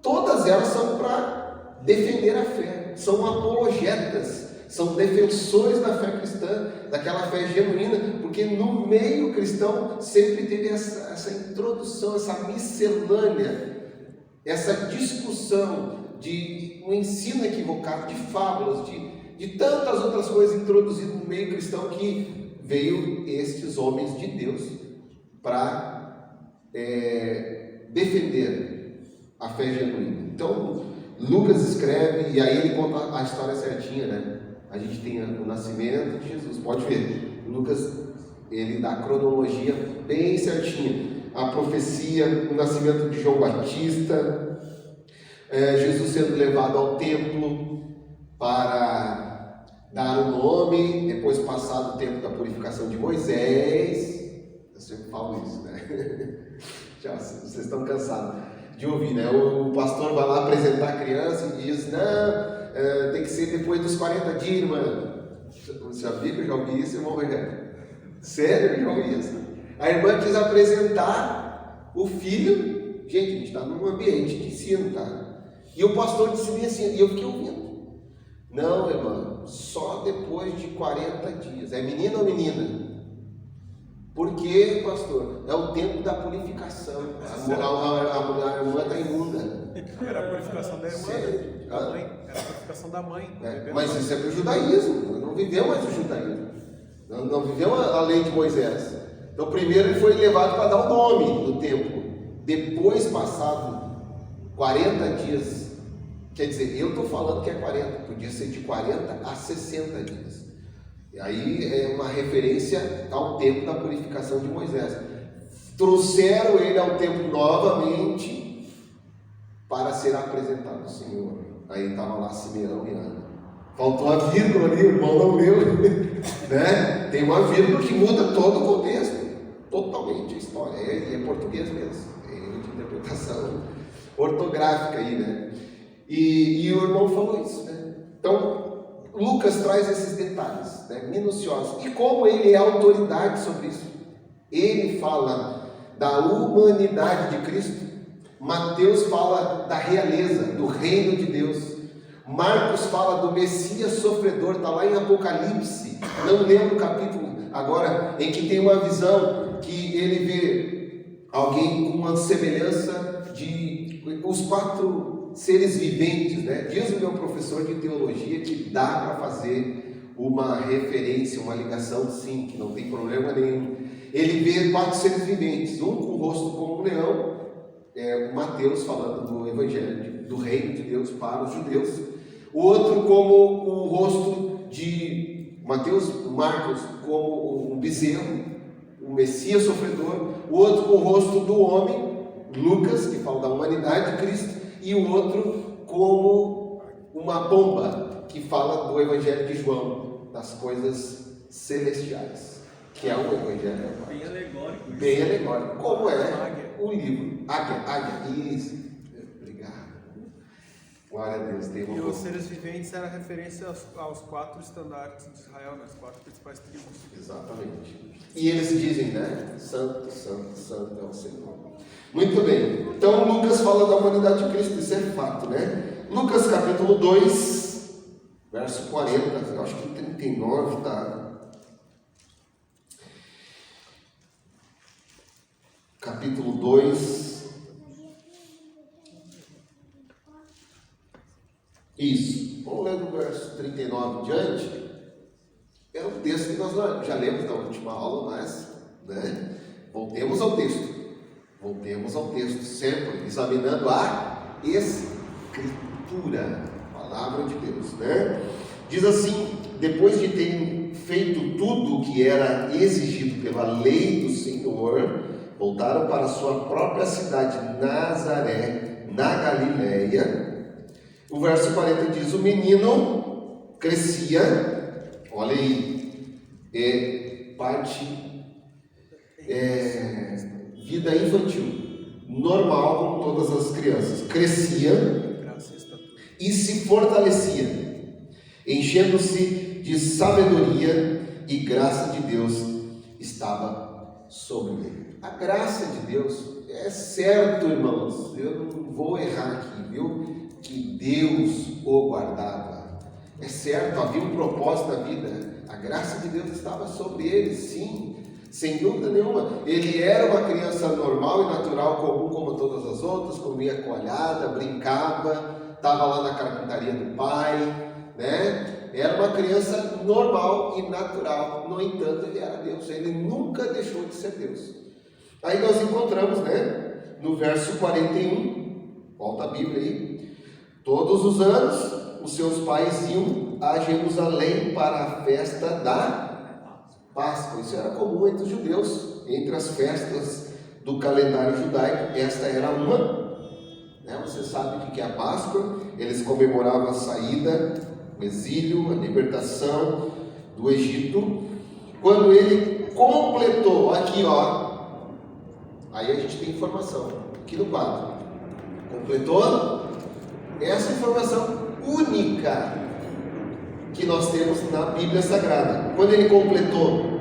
todas elas são para defender a fé, são apologetas, são defensores da fé cristã, daquela fé genuína, porque no meio cristão sempre teve essa introdução, essa miscelânea, essa discussão de um ensino equivocado, de fábulas, de tantas outras coisas introduzidas no meio cristão, que veio estes homens de Deus para defender a fé genuína. Então, Lucas escreve, e aí ele conta a história certinha, né? A gente tem o nascimento de Jesus, pode ver. Lucas, ele dá a cronologia bem certinha. A profecia, o nascimento de João Batista, Jesus sendo levado ao templo para dar o nome, depois passado o tempo da purificação de Moisés. Eu sempre falo isso, né? Já, vocês estão cansados de ouvir, né? O pastor vai lá apresentar a criança e diz: não, tem que ser depois dos 40 dias, irmã. Você já viu que eu já ouvi isso, irmão Rogério? Sério, eu já ouvi isso. A irmã quis apresentar o filho. Gente, a gente está num ambiente de ensino, tá? E o pastor disse bem assim, e eu fiquei ouvindo: não, irmã, só depois de 40 dias. É menino ou menina? Por quê, pastor? É o tempo da purificação. A irmã está imunda. Era a purificação da irmã, da mãe. Era a purificação da mãe. Mas isso é para o judaísmo. Não viveu mais o judaísmo. Não viveu a lei de Moisés. Então, primeiro ele foi levado para dar o nome do templo. Depois, passado 40 dias, quer dizer, eu estou falando que é 40, podia ser de 40 a 60 dias. E aí é uma referência ao tempo da purificação de Moisés. Trouxeram ele ao templo novamente para ser apresentado ao Senhor. Aí estava lá Simeão e Ana. Faltou a vírgula ali, o irmão não leu. Né? Tem uma vírgula que muda todo o contexto. Totalmente a história. É português mesmo. É de interpretação ortográfica aí, né? E o irmão falou isso, né? Então, Lucas traz esses detalhes, né, minuciosos. E como ele é autoridade sobre isso, ele fala da humanidade de Cristo. Mateus fala da realeza, do reino de Deus. Marcos fala do Messias sofredor, está lá em Apocalipse. Não lembro o capítulo agora, em que tem uma visão que ele vê alguém com uma semelhança de os 4 seres viventes, né? Diz o meu professor de teologia que dá para fazer uma referência, uma ligação, sim, que não tem problema nenhum. Ele vê 4 seres viventes, um com o rosto como um leão, Mateus falando do evangelho, do reino de Deus para os judeus, o outro como o rosto de Marcos como um bezerro, o Messias sofredor, o outro com o rosto do homem, Lucas, que fala da humanidade de Cristo, e o outro como uma pomba, que fala do Evangelho de João, das coisas celestiais, que é o Evangelho. Bem alegórico. Bem alegórico, como é o livro. Águia, isso. Obrigado. Glória a Deus. E os seres viventes era referência aos 4 estandartes de Israel, nas 4 principais tribos. Exatamente. E eles dizem, né? Santo, santo, santo é o Senhor. Muito bem, então Lucas fala da humanidade de Cristo, isso é fato, né? Lucas capítulo 2, verso 40, eu acho que 39, tá? Capítulo 2, isso, vamos ler do verso 39 em diante. É um texto que nós nós já lemos na última aula, mas, né? Voltemos ao texto, sempre examinando a Escritura, a palavra de Deus, né? Diz assim: depois de terem feito tudo o que era exigido pela lei do Senhor, voltaram para sua própria cidade Nazaré, na Galileia. O verso 40 diz: o menino crescia, olha aí, vida infantil, normal como todas as crianças, crescia e se fortalecia, enchendo-se de sabedoria, e graça de Deus estava sobre ele. A graça de Deus, é certo, irmãos, eu não vou errar aqui, viu? Que Deus o guardava. É certo, havia um propósito na vida. A graça de Deus estava sobre ele, sim, sem dúvida nenhuma. Ele era uma criança normal e natural, comum como todas as outras, comia coalhada, brincava, estava lá na carpintaria do pai, né? Era uma criança normal e natural. No entanto, ele era Deus. Ele nunca deixou de ser Deus. Aí nós encontramos, né, no verso 41, volta a Bíblia aí: todos os anos os seus pais iam a Jerusalém para a festa da Páscoa. Isso era comum entre os judeus, entre as festas do calendário judaico, esta era uma, né? Você sabe o que é a Páscoa? Eles comemoravam a saída, o exílio, a libertação do Egito. Quando ele completou, aqui ó, aí a gente tem informação, aqui no quadro, completou essa informação única que nós temos na Bíblia Sagrada. Quando ele completou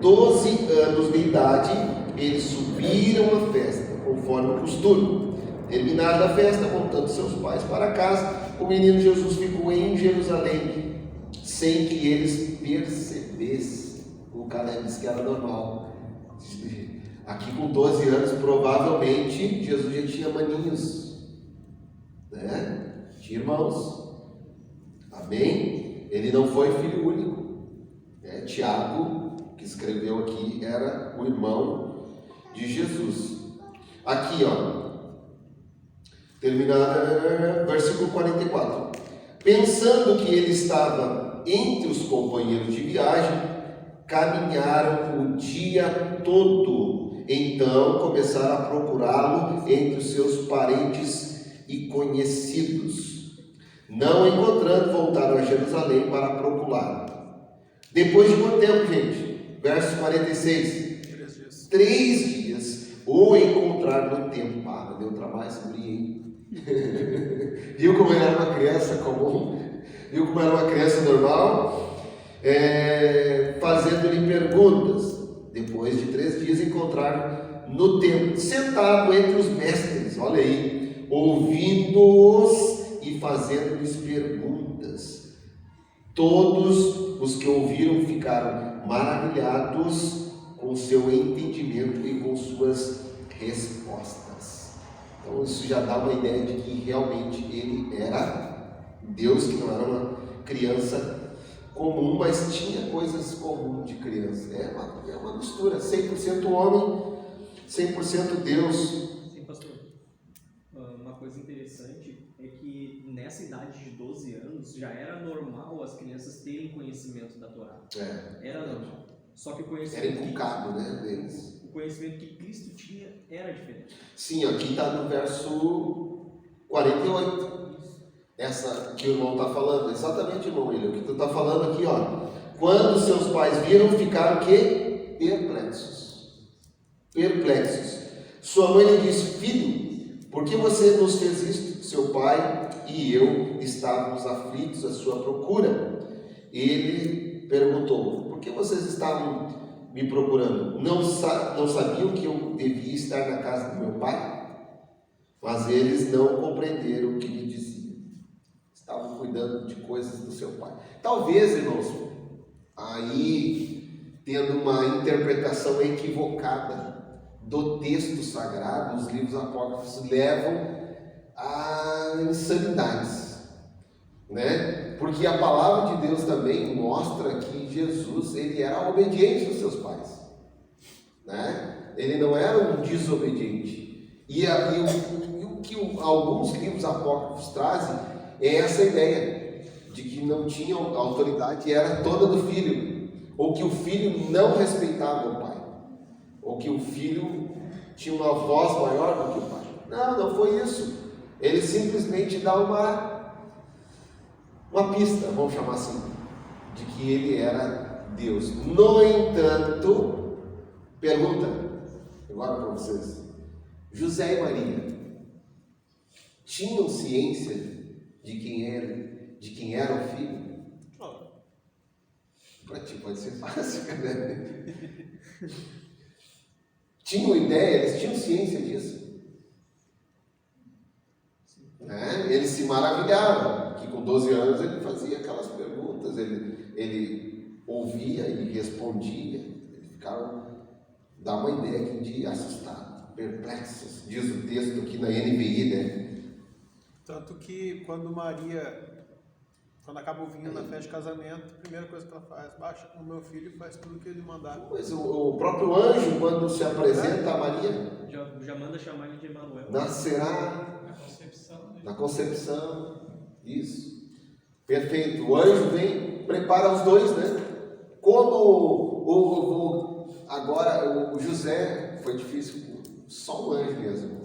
12 anos de idade, eles subiram à festa, conforme o costume. Terminada a festa, voltando seus pais para casa, o menino Jesus ficou em Jerusalém, sem que eles percebessem. O Caleb disse que era normal. Aqui com 12 anos, provavelmente, Jesus já tinha maninhos, né? Tinha irmãos. Amém? Ele não foi filho único, né? Tiago, que escreveu aqui, era o irmão de Jesus. Aqui, ó, terminado, versículo 44. Pensando que ele estava entre os companheiros de viagem, caminharam o dia todo. Então começaram a procurá-lo entre os seus parentes e conhecidos. Não encontrando, voltaram a Jerusalém para procurá-lo. Depois de quanto tempo, gente? Verso 46. 3 dias o encontraram no templo. Ah, deu trabalho esse guri, hein? Viu como ele era uma criança comum? Viu como era uma criança normal? Fazendo-lhe perguntas. Depois de 3 dias encontraram no templo, sentado entre os mestres, olha aí, ouvindo-os e fazendo-lhes perguntas. Todos os que ouviram ficaram maravilhados com seu entendimento e com suas respostas. Então isso já dá uma ideia de que realmente ele era Deus, que não era uma criança comum, mas tinha coisas comuns de criança. É uma mistura, 100% homem, 100% Deus. Sim, pastor. Uma coisa interessante é que nessa idade de 12 anos já era normal as crianças terem conhecimento da Torá. Era normal. Só que o conhecimento era inculcado, né, deles. O conhecimento que Cristo tinha era diferente. Sim, aqui está no verso 48. Essa que o irmão está falando, exatamente, irmão, o que tu está falando aqui, ó. Quando seus pais viram, ficaram o quê? Perplexos. Sua mãe lhe disse: filho, por que você nos fez isto? Seu pai e eu estávamos aflitos à sua procura. Ele perguntou: por que vocês estavam me procurando? Não sabiam que eu devia estar na casa do meu pai? Mas eles não compreenderam o que lhe dizia. Estavam cuidando de coisas do seu pai. Talvez, irmãos, aí tendo uma interpretação equivocada do texto sagrado, os livros apócrifos levam a insanidades, né? Porque a palavra de Deus também mostra que Jesus, ele era obediente aos seus pais, né? Ele não era um desobediente. E o que alguns livros apócrifos trazem é essa ideia de que não tinha a autoridade, era toda do filho, ou que o filho não respeitava o pai, ou que o filho tinha uma voz maior do que o pai. Não foi isso. Ele simplesmente dá uma pista, vamos chamar assim, de que ele era Deus. No entanto, pergunta agora para vocês: José e Maria tinham ciência de quem era o filho? Para ti pode ser fácil, né? Tinham ideia, eles tinham ciência disso. Eles se maravilhavam que com 12 anos ele fazia aquelas perguntas, ele ouvia e respondia. Eles ficaram, dá uma ideia aqui de assustado, perplexos, diz o texto aqui na NVI, né? Tanto que quando acaba o vinho na festa de casamento, a primeira coisa que ela faz, baixa no meu filho e faz tudo o que ele mandar. Pois o próprio anjo, quando se apresenta a Maria, já manda chamar ele de Emanuel. Nascerá Na concepção. na concepção, isso, perfeito. O anjo vem, prepara os dois, né? Como agora o José, foi difícil, só um anjo mesmo,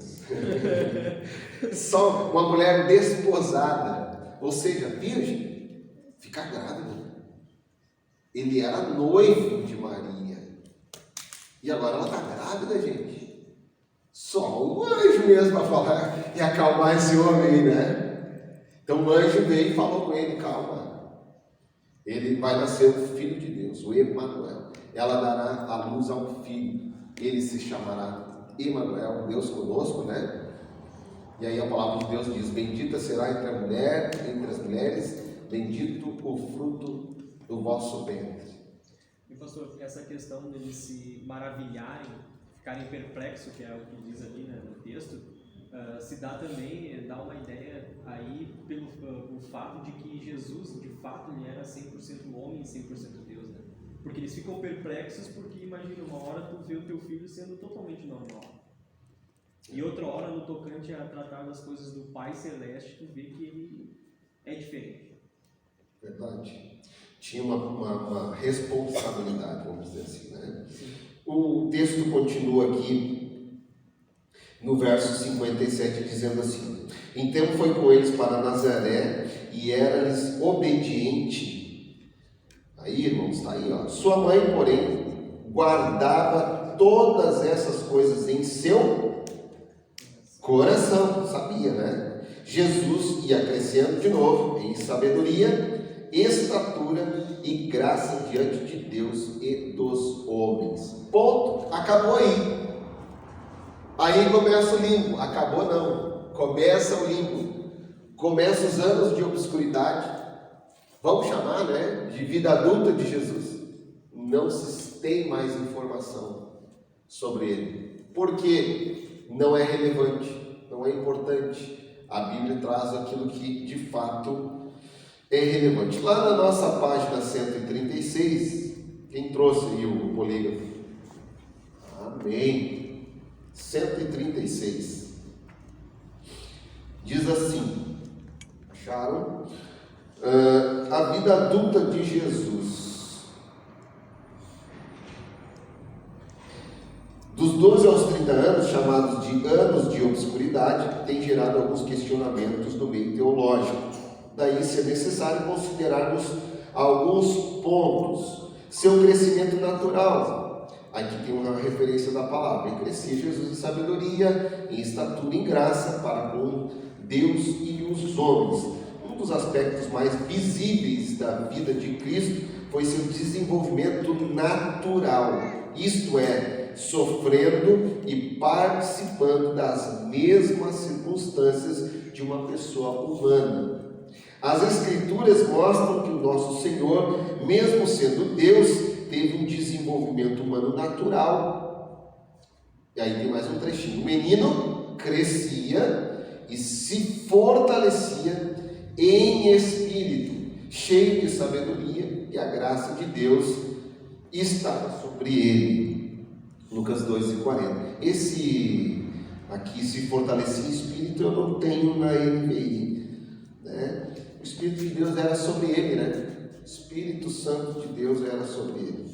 só uma mulher desposada, ou seja, virgem, fica grávida. Ele era noivo de Maria, e agora ela está grávida, gente. Só o anjo mesmo para falar e acalmar esse homem, né? Então o anjo veio e falou com ele: calma, ele vai nascer o Filho de Deus, o Emanuel. Ela dará a luz ao filho, ele se chamará Emanuel, Deus conosco, né? E aí a palavra de Deus diz: bendita será entre as mulheres, bendito o fruto do vosso ventre. E pastor, essa questão deles se maravilharem, ficarem perplexos, que é o que diz ali, né, no texto, se dá também, dá uma ideia aí pelo fato de que Jesus, de fato, ele era 100% homem e 100% Deus, né? Porque eles ficam perplexos porque, imagina, uma hora tu vê o teu filho sendo totalmente normal, e outra hora, no tocante a tratar das coisas do Pai Celeste, tu vê que ele é diferente. Verdade. Tinha uma responsabilidade, vamos dizer assim, né? O texto continua aqui no verso 57, dizendo assim: então foi com eles para Nazaré e era-lhes obediente. Aí, irmãos, está aí, ó. Sua mãe, porém, guardava todas essas coisas em seu coração, sabia, né? Jesus ia crescendo de novo em sabedoria, estatura e graça diante de Deus e dos homens. Ponto. Acabou aí. Aí começa o limbo. Acabou não. Começa o limbo. Começa os anos de obscuridade. Vamos chamar, né, de vida adulta de Jesus. Não se tem mais informação sobre ele. Porque não é relevante, não é importante. A Bíblia traz aquilo que de fato é relevante. Lá na nossa página 136, quem trouxe aí o polígrafo? Amém. 136. Diz assim, acharam? A vida adulta de Jesus. Dos 12 aos 30 anos, chamados de anos de obscuridade, tem gerado alguns questionamentos no meio teológico. Daí se é necessário considerarmos alguns pontos. Seu crescimento natural. Aqui tem uma referência da palavra. E crescia Jesus em sabedoria, em estatura e em graça para com Deus e os homens. Um dos aspectos mais visíveis da vida de Cristo foi seu desenvolvimento natural. Isto é, sofrendo e participando das mesmas circunstâncias de uma pessoa humana. As Escrituras mostram que o nosso Senhor, mesmo sendo Deus, teve um desenvolvimento humano natural. E aí tem mais um trechinho. O menino crescia e se fortalecia em espírito, cheio de sabedoria, e a graça de Deus estava sobre ele. Lucas 2:40. Esse aqui, se fortalecer em espírito, eu não tenho na NVI, né? O Espírito de Deus era sobre ele, né? O Espírito Santo de Deus era sobre ele.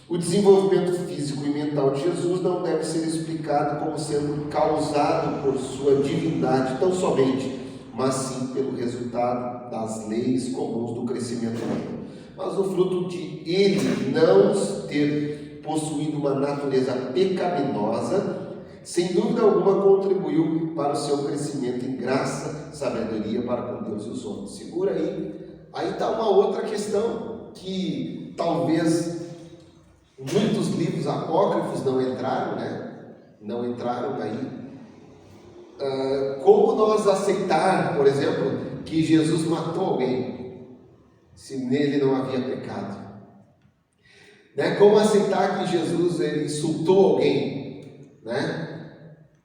O desenvolvimento físico e mental de Jesus não deve ser explicado como sendo causado por sua divindade tão somente, mas sim pelo resultado das leis comuns do crescimento humano. Mas o fruto de ele não ter possuído uma natureza pecaminosa, sem dúvida alguma contribuiu para o seu crescimento em graça, sabedoria para com Deus e os homens. Segura aí. Aí está uma outra questão que talvez muitos livros apócrifos não entraram, né? Não entraram aí. Como nós aceitar, por exemplo, que Jesus matou alguém, se nele não havia pecado? Né? Como aceitar que Jesus ele insultou alguém, né?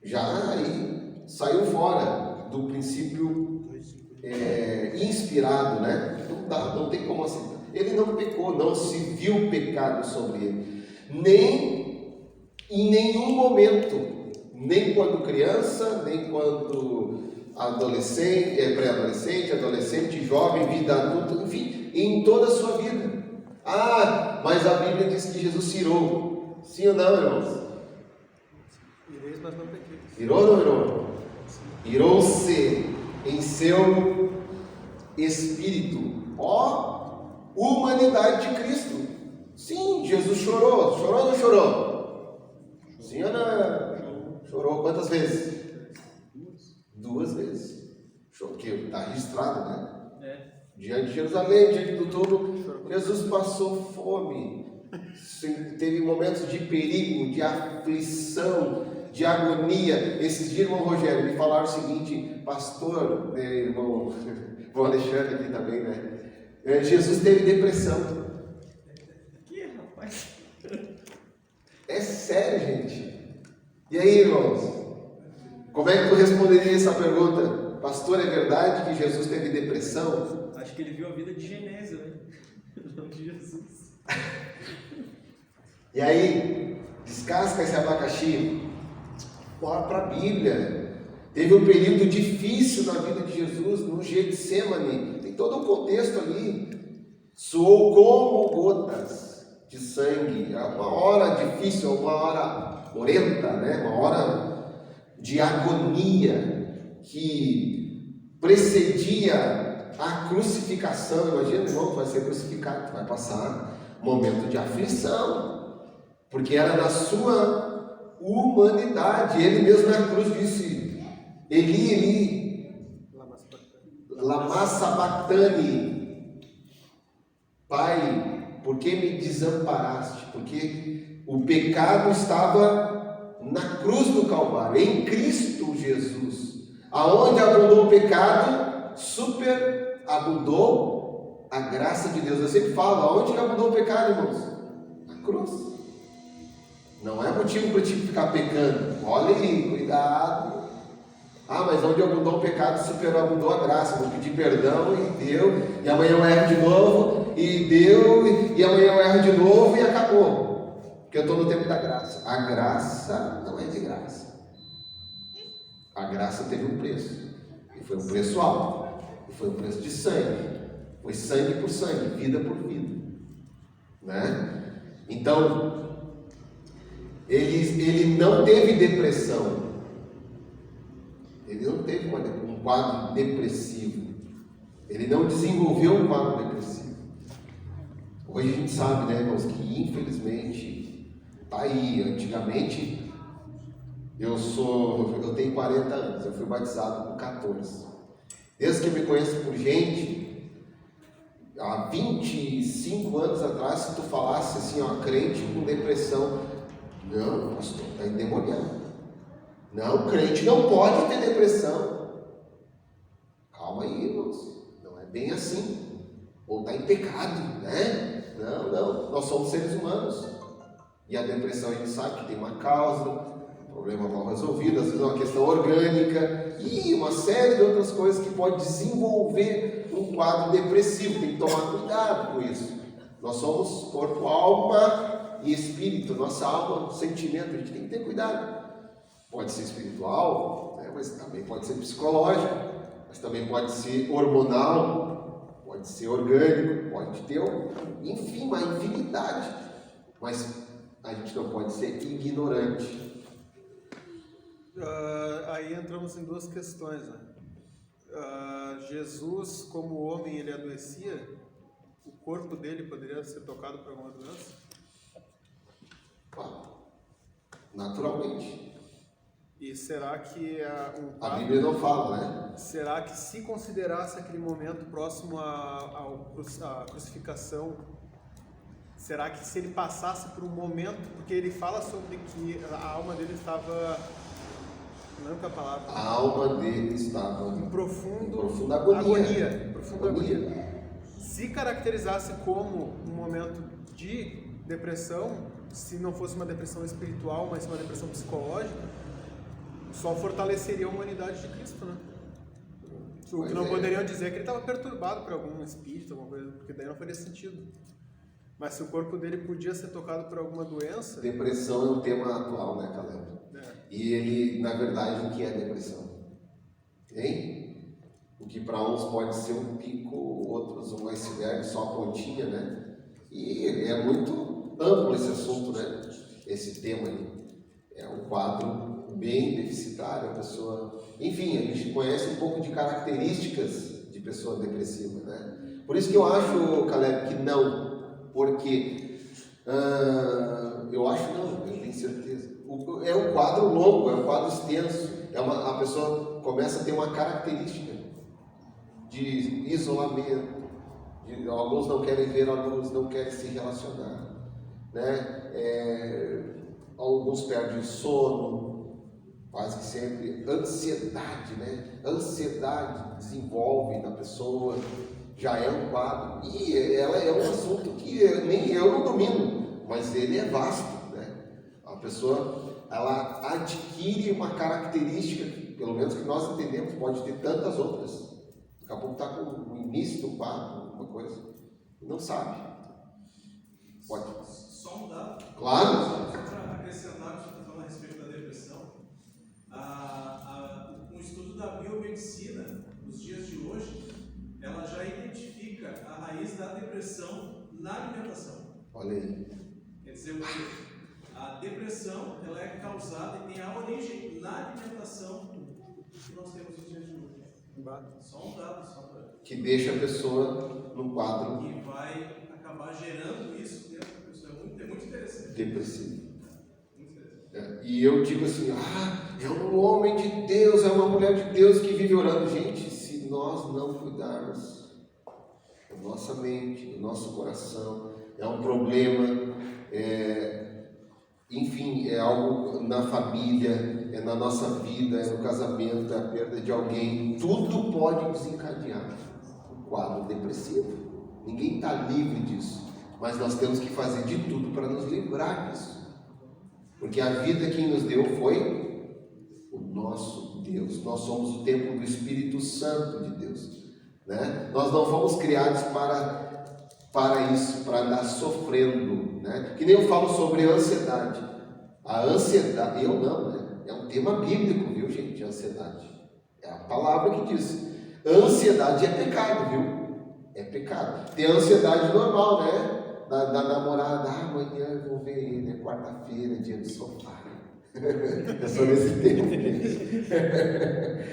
Já aí saiu fora do princípio inspirado, né? Não tem como aceitar. Ele não pecou, não se viu pecado sobre ele, nem em nenhum momento, nem quando criança, nem quando adolescente, pré-adolescente, adolescente, jovem, vida adulta, enfim, em toda a sua vida. Mas a Bíblia diz que Jesus se irou. Sim ou não, irmãos? Ireis, mas não pequeis. Irou ou não irou? Irou-se em seu espírito. Humanidade de Cristo. Sim, Jesus chorou. Chorou ou não chorou? Sim ou não? Chorou quantas vezes? 2 vezes. Que está registrado, né? Diante de Jerusalém, diante do túmulo, Jesus passou fome. Teve momentos de perigo, de aflição, de agonia. Esses dias, irmão Rogério, me falaram o seguinte: pastor, irmão Alexandre aqui também, né? Jesus teve depressão. Que rapaz? É sério, gente. E aí, irmãos? Como é que tu responderia essa pergunta? Pastor, é verdade que Jesus teve depressão? Acho que ele viu a vida de Genésio, né? Não de Jesus. E aí, descasca esse abacaxi. Bora para a Bíblia. Teve um período difícil na vida de Jesus, no Getsemane. Tem todo um contexto ali. Suou como gotas de sangue. Uma hora difícil, uma hora morenta, né? Uma hora de agonia que precedia a crucificação. Imagina, irmão, tu vai ser crucificado, tu vai passar um momento de aflição, porque era na sua humanidade. Ele mesmo na cruz disse: Eli, Eli, lama sabachthani. Pai, por que me desamparaste? Porque o pecado estava na cruz do Calvário, em Cristo Jesus. Aonde abundou o pecado, superabundou a graça de Deus. Eu sempre falo, aonde que abundou o pecado, irmãos? Na cruz. Não é motivo para ti ficar pecando. Olha aí, cuidado. Mas onde abundou o pecado, superabundou a graça. Vou pedir perdão e deu. E amanhã eu erro de novo. E deu. E amanhã eu erro de novo e acabou. Porque eu estou no tempo da graça. A graça não é de graça. A graça teve um preço. E foi um preço alto. E foi um preço de sangue. Foi sangue por sangue, vida por vida. Né? Então, ele não teve depressão. Ele não teve um quadro depressivo. Ele não desenvolveu um quadro depressivo. Hoje a gente sabe, né, irmãos, que infelizmente está aí. Antigamente, eu tenho 40 anos, eu fui batizado com 14. Desde que eu me conheço por gente, há 25 anos atrás, se tu falasse assim, crente com depressão, não, pastor, está endemoniado. Não, crente não pode ter depressão. Calma aí, irmãos. Não é bem assim. Ou está em pecado, né? Não. Nós somos seres humanos. E a depressão a gente sabe que tem uma causa, um problema mal resolvido, às vezes uma questão orgânica e uma série de outras coisas que pode desenvolver um quadro depressivo, tem que tomar cuidado com isso. Nós somos corpo, alma e espírito, nossa alma, sentimento, a gente tem que ter cuidado. Pode ser espiritual, né, mas também pode ser psicológico, mas também pode ser hormonal, pode ser orgânico, pode ter, enfim, uma infinidade. Mas a gente não pode ser ignorante. Aí entramos em duas questões, né? Jesus, como homem, ele adoecia? O corpo dele poderia ser tocado por alguma doença? Claro, naturalmente. E será que A Bíblia não fala, né? será que se considerasse aquele momento próximo à crucificação, será que se ele passasse por um momento, porque ele fala sobre que a alma dele estava, não lembro a palavra, A alma dele estava em profunda agonia. profunda agonia. Se caracterizasse como um momento de depressão, se não fosse uma depressão espiritual, mas uma depressão psicológica, só fortaleceria a humanidade de Cristo, né? O que não poderiam dizer que ele estava perturbado por algum espírito, alguma coisa, porque daí não faria sentido. Mas se o corpo dele podia ser tocado por alguma doença... Depressão é um tema atual, né, Caleb? E ele, na verdade, o que é depressão? Hein? O que para uns pode ser um pico, outros um iceberg, só a pontinha, né? E é muito amplo esse assunto, né? Esse tema aí. É um quadro bem deficitário, a pessoa... Enfim, a gente conhece um pouco de características de pessoa depressiva, né? Por isso que eu acho, Caleb, que não. Porque eu acho não, eu tenho certeza. É um quadro longo, é um quadro extenso. A pessoa começa a ter uma característica de isolamento. Alguns não querem ver, alguns não querem se relacionar, né? Alguns perdem o sono, quase que sempre. Ansiedade, né? Ansiedade desenvolve na pessoa, já é um quadro. E ela é um assunto que nem eu não domino, mas ele é vasto, né? A pessoa, ela adquire uma característica, pelo menos que nós entendemos, pode ter tantas outras. Daqui a pouco está com o início do quadro, alguma coisa, e não sabe. Pode. Só um dado. Claro. Só para acrescentar o que você está falando a respeito da depressão. Um estudo da biomedicina, nos dias de hoje, ela já identifica a raiz da depressão na alimentação. Olha aí. Quer dizer o quê? A depressão, ela é causada e tem a origem na alimentação que nós temos nos dias de hoje. Só um dado, só para... Que deixa a pessoa num quadro que vai acabar gerando isso dentro da pessoa. É muito interessante. depressivo. Muito interessante. E eu digo assim, é um homem de Deus, é uma mulher de Deus que vive orando. Gente, se nós não cuidarmos da nossa mente, do nosso coração, é um problema, enfim, é algo na família, é na nossa vida, é no casamento, é a perda de alguém, tudo pode desencadear um quadro depressivo. Ninguém está livre disso, mas nós temos que fazer de tudo para nos livrar disso, porque a vida quem nos deu foi o nosso Deus. Nós somos o templo do Espírito Santo de Deus, né? Nós não fomos criados para isso, para andar sofrendo, né? Que nem eu falo sobre ansiedade. A ansiedade, eu não, né? É um tema bíblico, viu, gente? A ansiedade é a palavra que diz. Ansiedade é pecado, viu? É pecado. Tem a ansiedade normal, né? Da namorada, amanhã eu vou ver ele, é quarta-feira, dia do sofá. Eu sou desse tempo, gente.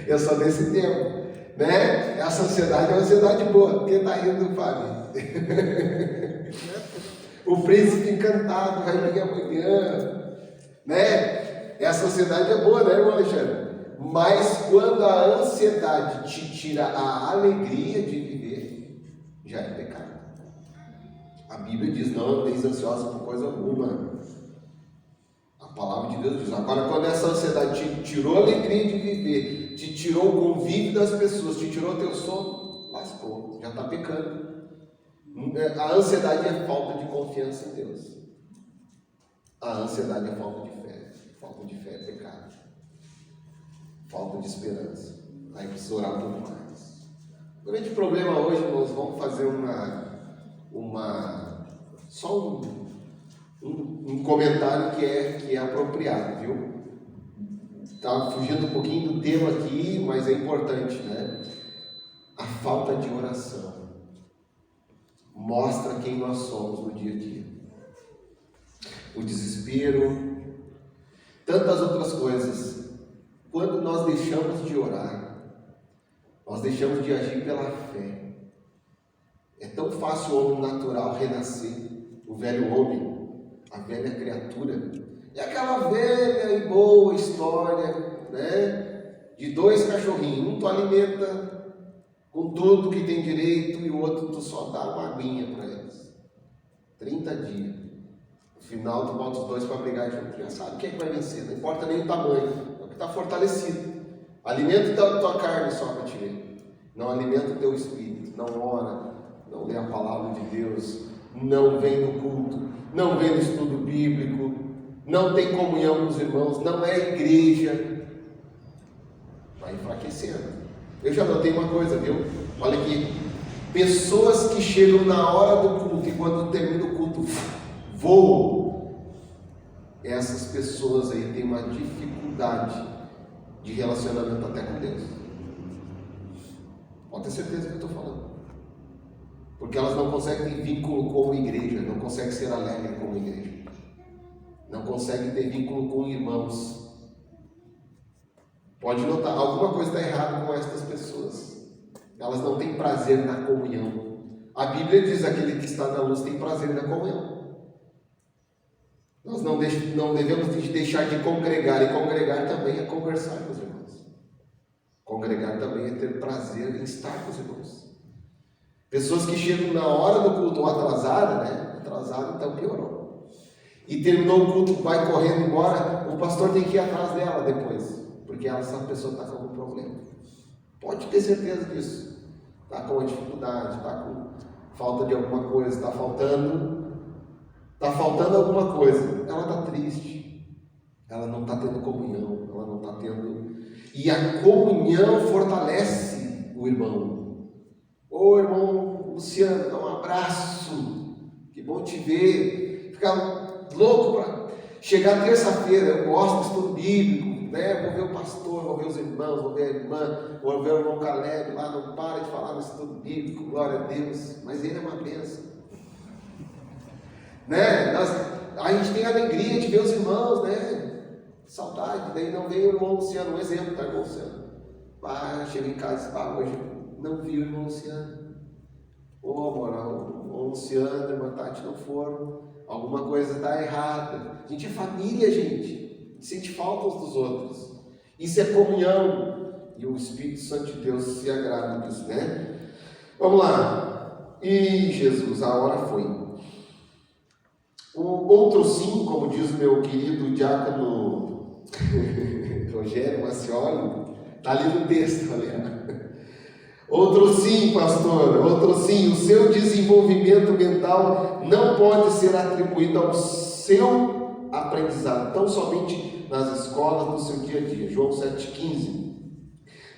Eu sou desse tempo, né? Essa ansiedade é uma ansiedade boa. Quem está rindo, Fábio? O príncipe encantado vai vir amanhã, né? Essa ansiedade é boa, né, irmão Alexandre? Mas quando a ansiedade te tira a alegria de viver, já é pecado. A Bíblia diz, não andeis ansiosa por coisa alguma. A palavra de Deus diz. Agora, quando essa ansiedade te tirou a alegria de viver, te tirou o convívio das pessoas, te tirou teu sono, lascou, já está pecando. A ansiedade é falta de confiança em Deus. A ansiedade é falta de fé. Falta de fé é pecado. Falta de esperança. Aí precisa orar um pouco mais. O grande problema hoje, nós vamos fazer só um comentário que é apropriado, viu? Está fugindo um pouquinho do tema aqui, mas é importante, né? A falta de oração mostra quem nós somos no dia a dia. O desespero, tantas outras coisas. Quando nós deixamos de orar, nós deixamos de agir pela fé. É tão fácil o homem natural renascer, o velho homem, a velha criatura. É aquela velha e boa história, né? De dois cachorrinhos, um tu alimenta com tudo que tem direito e o outro tu só dá uma aguinha para eles. 30 dias. No final tu bota os dois para brigar junto. Já sabe quem é que vai vencer, não importa nem o tamanho, é o que está fortalecido. Alimenta a tua carne só para te ver. Não alimenta o teu espírito, não ora, não lê a palavra de Deus, não vem no culto, não vem no estudo bíblico, não tem comunhão com os irmãos, não é igreja, vai enfraquecendo. Eu já notei uma coisa, viu? Olha aqui, pessoas que chegam na hora do culto e quando termina o culto voam, essas pessoas aí têm uma dificuldade de relacionamento até com Deus. Pode ter certeza do que eu estou falando. Porque elas não conseguem ter vínculo com a igreja, não conseguem ser alegres como igreja, não conseguem ter vínculo com irmãos. Pode notar, alguma coisa está errada com estas pessoas. Elas não têm prazer na comunhão. A Bíblia diz: aquele que está na luz tem prazer na comunhão. Nós não devemos deixar de congregar, e congregar também é conversar com os irmãos. Congregar também é ter prazer em estar com os irmãos. Pessoas que chegam na hora do culto ou atrasada, né? Atrasada, então piorou. E terminou o culto, vai correndo embora, o pastor tem que ir atrás dela depois, porque essa pessoa está com algum problema. Pode ter certeza disso. Está com uma dificuldade, está com falta de alguma coisa, está faltando alguma coisa. Ela está triste, ela não está tendo comunhão, ela não está tendo. E a comunhão fortalece o irmão. Ô irmão Luciano, dá um abraço, que bom te ver. Fica louco para chegar terça-feira. Eu gosto do estudo bíblico, né? Vou ver o pastor, vou ver os irmãos, vou ver a irmã, vou ver o irmão Caleb lá, não para de falar no estudo bíblico, glória a Deus, mas ele é uma bênção, né? A gente tem alegria de ver os irmãos, né? Saudade, daí não vem o irmão Luciano, um exemplo, tá, irmão Luciano? Chega em casa e hoje não vi o irmão Luciano. O Luciano e a irmã Tati não foram. Alguma coisa está errada. A gente é família, gente. Sente falta uns dos outros. Isso é comunhão. E o Espírito Santo de Deus se agrada disso, né? Vamos lá. E Jesus, a hora foi. O outro sim, como diz o meu querido diácono Rogério Macioli, está ali no texto, olha. Outro sim, pastor, outro sim, o seu desenvolvimento mental não pode ser atribuído ao seu aprendizado, tão somente nas escolas do seu dia a dia. João 7,15.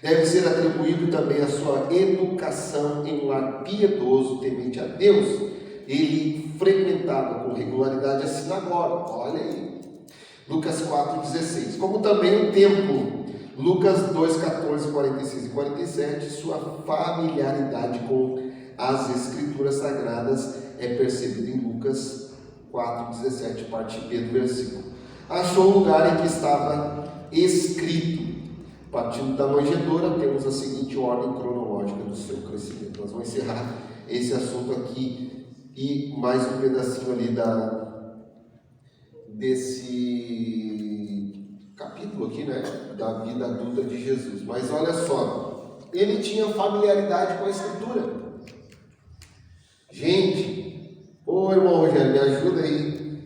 Deve ser atribuído também à sua educação em um lar piedoso, temente a Deus. Ele frequentava com regularidade a sinagoga, olha aí, Lucas 4,16, como também o templo, Lucas 2, 14, 46 e 47, sua familiaridade com as escrituras sagradas é percebida em Lucas 4, 17, parte B do versículo. Achou o lugar em que estava escrito. Partindo da manjedoura, temos a seguinte ordem cronológica do seu crescimento. Nós vamos encerrar esse assunto aqui e mais um pedacinho ali desse capítulo aqui, né, da vida adulta de Jesus. Mas olha só, ele tinha familiaridade com a Escritura. Gente, ô irmão Rogério, me ajuda aí.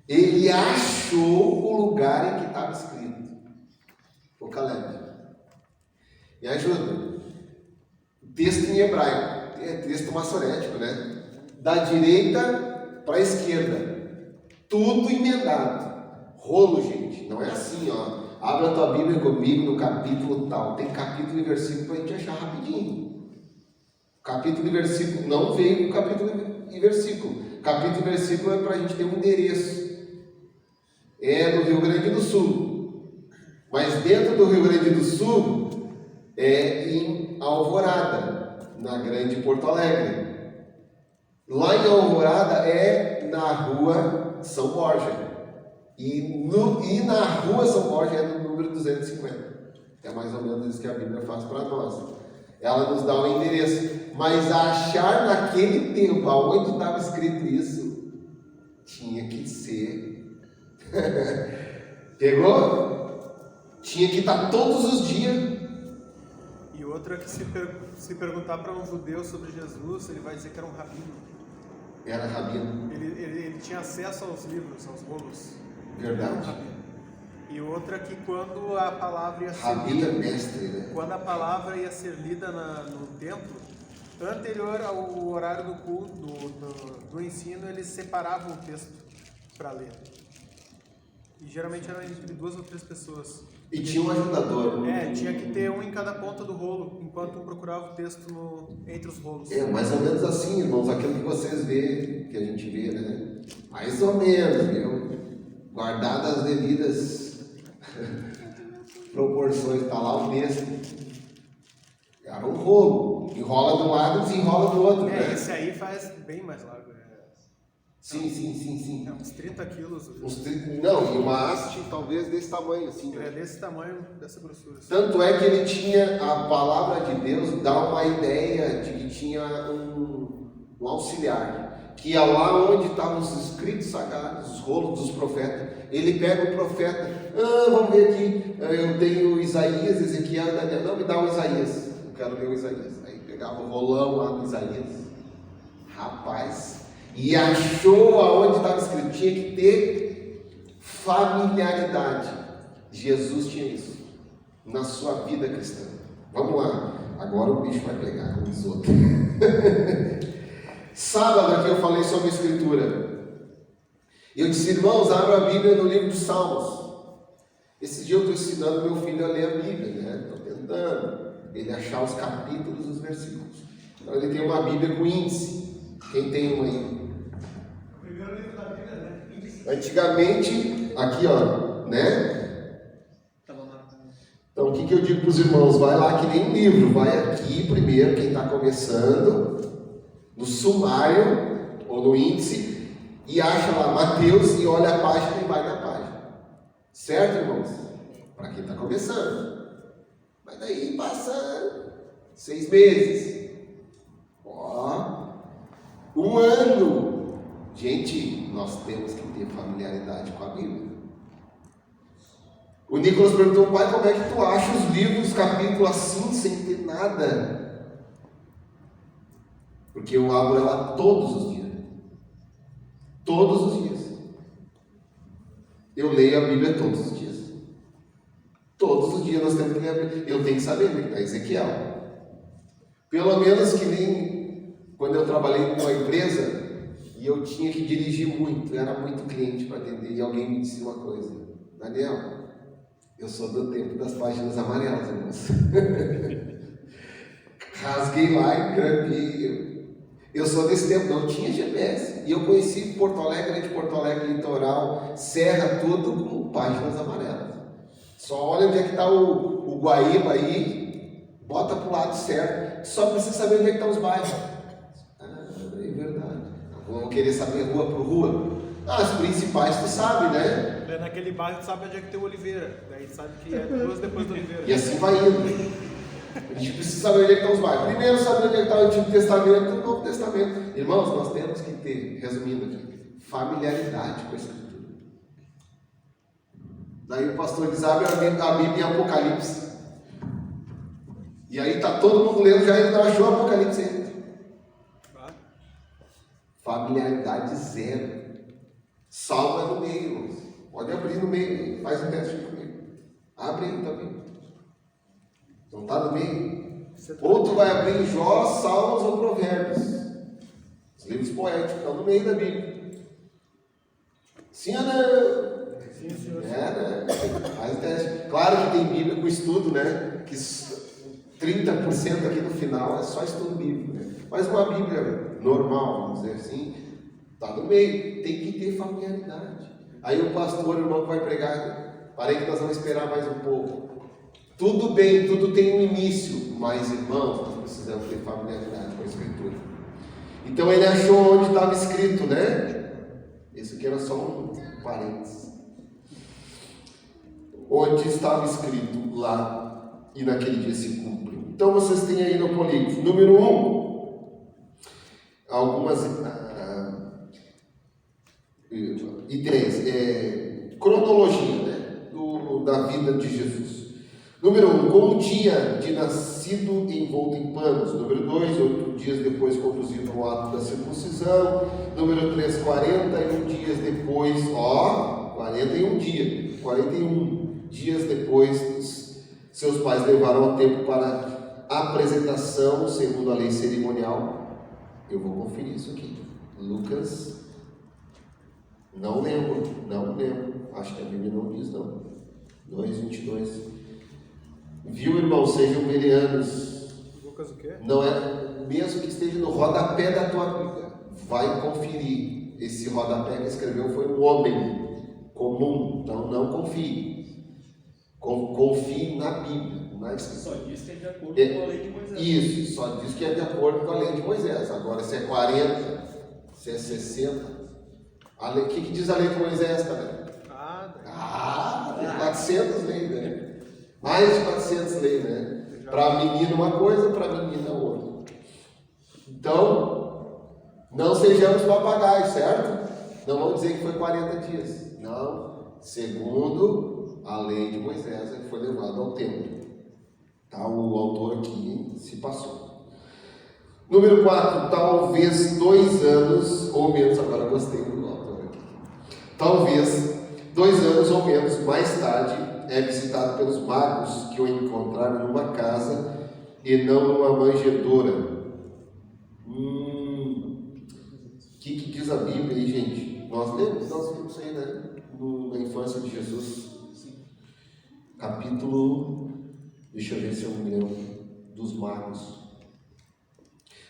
Ele achou o lugar em que estava escrito. Ô Caleb, me ajuda. Texto em hebraico, é texto maçorético, né? Da direita para a esquerda, tudo emendado. Rolo, gente, não é assim, ó. Abra a tua Bíblia comigo no capítulo tal. Tem capítulo e versículo para a gente achar rapidinho. Capítulo e versículo não veio com capítulo e versículo. Capítulo e versículo é para a gente ter um endereço. É do Rio Grande do Sul. Mas dentro do Rio Grande do Sul é em Alvorada, na Grande Porto Alegre. Lá em Alvorada é na Rua São Borja. E na Rua São Borja é no número 250. É mais ou menos isso que a Bíblia faz para nós. Ela nos dá um endereço. Mas achar naquele tempo aonde estava escrito isso, tinha que ser. Pegou? Tinha que estar todos os dias. E outra que se perguntar para um judeu sobre Jesus, ele vai dizer que era um rabino. Era rabino. Ele tinha acesso aos livros, aos rolos. Verdade. Era um rabino. E outra que quando a palavra ia ser Rabino é lida, mestre, né? quando a palavra ia ser lida no templo, anterior ao horário do culto, do ensino, eles separavam o texto para ler. E geralmente eram entre 2 ou 3 pessoas. E tinha um ajudador. Tinha que ter um em cada ponta do rolo, enquanto um procurava o texto entre os rolos. É mais ou menos assim, irmãos, aquilo que vocês vê, que a gente vê, né? Mais ou menos, viu? Guardadas as devidas proporções, está lá o texto. Era um rolo, enrola de um lado e desenrola do outro, né? Esse aí faz bem mais largo. Sim. É uns 30 quilos. Não, e uma haste talvez desse tamanho, assim. É desse tamanho, dessa grossura. Tanto é que ele tinha, a palavra de Deus dá uma ideia de que tinha um auxiliar, que ia lá onde estavam os escritos sagrados, os rolos dos profetas. Ele pega o profeta, vamos ver aqui, eu tenho Isaías, Ezequiel e Daniel, não, me dá o Isaías, eu quero ler o Isaías. Aí pegava o rolão lá do Isaías, rapaz, e achou aonde estava escrito. Tinha que ter familiaridade. Jesus tinha isso na sua vida cristã. Vamos lá, agora o bicho vai pegar com os outros. Sábado aqui eu falei sobre a escritura. Eu disse, irmãos, abra a Bíblia no livro dos Salmos. Esse dia eu estou ensinando meu filho a ler a Bíblia, né? Estou tentando ele achar os capítulos e os versículos. Então ele tem uma Bíblia com índice. Quem tem uma aí? O primeiro livro da Bíblia, né? Antigamente, aqui ó, né? Estava marcado. Então o que eu digo para os irmãos? Vai lá que nem um livro. Vai aqui primeiro, quem está começando, no sumário ou no índice, e acha lá Mateus e olha a página e vai na página. Certo, irmãos? Para quem está começando. Mas daí passa 6 meses. Um ano. Gente, nós temos que ter familiaridade com a Bíblia. O Nicolas perguntou, pai, como é que tu acha os livros, capítulo assim, sem ter nada? Porque eu abro ela todos os dias. Todos os dias. Eu leio a Bíblia todos os dias. Todos os dias nós temos que ler a Bíblia. Eu tenho que saber onde está Ezequiel. Pelo menos que nem quando eu trabalhei numa empresa e eu tinha que dirigir muito, eu era muito cliente para atender, e alguém me disse uma coisa: Daniel, eu sou do tempo das páginas amarelas, irmãos. Rasguei lá e gravei. Eu sou desse tempo, não tinha GPS. E eu conheci Porto Alegre, de Porto Alegre, litoral, serra, tudo com páginas amarelas. Só olha onde é que está o Guaíba aí, bota para o lado certo. Só precisa saber onde é que estão os bairros. É verdade. Vamos querer saber rua por rua? As principais tu sabe, né? Naquele bairro tu sabe onde é que tem o Oliveira. Daí tu sabe que é 2 depois do Oliveira. E assim vai indo. A gente precisa saber onde é que estão os bairros. Primeiro saber onde é que está o Antigo Testamento e o Novo Testamento. Irmãos, nós temos que ter, resumindo aqui, familiaridade com a Escritura. Daí o pastor diz, abre a Bíblia em Apocalipse. E aí está todo mundo lendo, já ainda não achou Apocalipse ainda. Familiaridade zero. Salva no meio, irmãos. Pode abrir no meio, faz um teste comigo. Abre aí também. Não está no meio? Ou tu vai abrir em Jó, Salmos ou Provérbios. Os livros poéticos estão no meio da Bíblia. Sim ou não? Sim, senhor. Né? Faz o teste. Claro que tem Bíblia com estudo, né? Que 30% aqui no final é só estudo bíblico, né? Mas uma Bíblia normal, vamos dizer assim, está no meio, tem que ter familiaridade. Aí o pastor, o irmão que vai pregar, parei que nós vamos esperar mais um pouco. Tudo bem, tudo tem um início, mas irmãos, nós precisamos ter familiaridade com a Escritura. Então ele achou onde estava escrito, né? Isso aqui era só um parênteses. Onde estava escrito lá, e naquele dia se cumpre. Então vocês têm aí no polígrafo, número 1, algumas ideias, cronologia, né, da vida de Jesus. Número 1, com o dia de nascido envolto em panos. Número 2, 8 dias depois conduzido ao ato da circuncisão. Número 3, 41 dias depois, 41 dias depois, seus pais levaram ao templo para apresentação, segundo a lei cerimonial. Eu vou conferir isso aqui. Lucas, não lembro, acho que a Bíblia não diz não. 2:22. Viu, irmão, sejam bereanos. Lucas o quê? Não é, mesmo que esteja no rodapé da tua Bíblia, vai conferir. Esse rodapé que escreveu foi um homem comum, então não confie. Confie na Bíblia. Só diz que é de acordo com a lei de Moisés. Isso, só diz que é de acordo com a lei de Moisés. Agora, se é 40, se é 60, o que diz a lei de Moisés, também? Tem 400 leis, né? Mais de 400 leis, né? Para menino uma coisa, para menina outra. Então, não sejamos papagaios, certo? Não vamos dizer que foi 40 dias. Não, segundo a lei de Moisés, ele foi levado ao templo. Tá, o autor aqui se passou. Número 4, talvez 2 anos ou menos, agora eu gostei do autor aqui. Talvez 2 anos ou menos mais tarde é visitado pelos magos que o encontraram numa casa e não numa manjedoura. Que diz a Bíblia aí, gente? Nós vimos isso aí, né? Na infância de Jesus. Capítulo, deixa eu ver se eu me lembro, dos magos.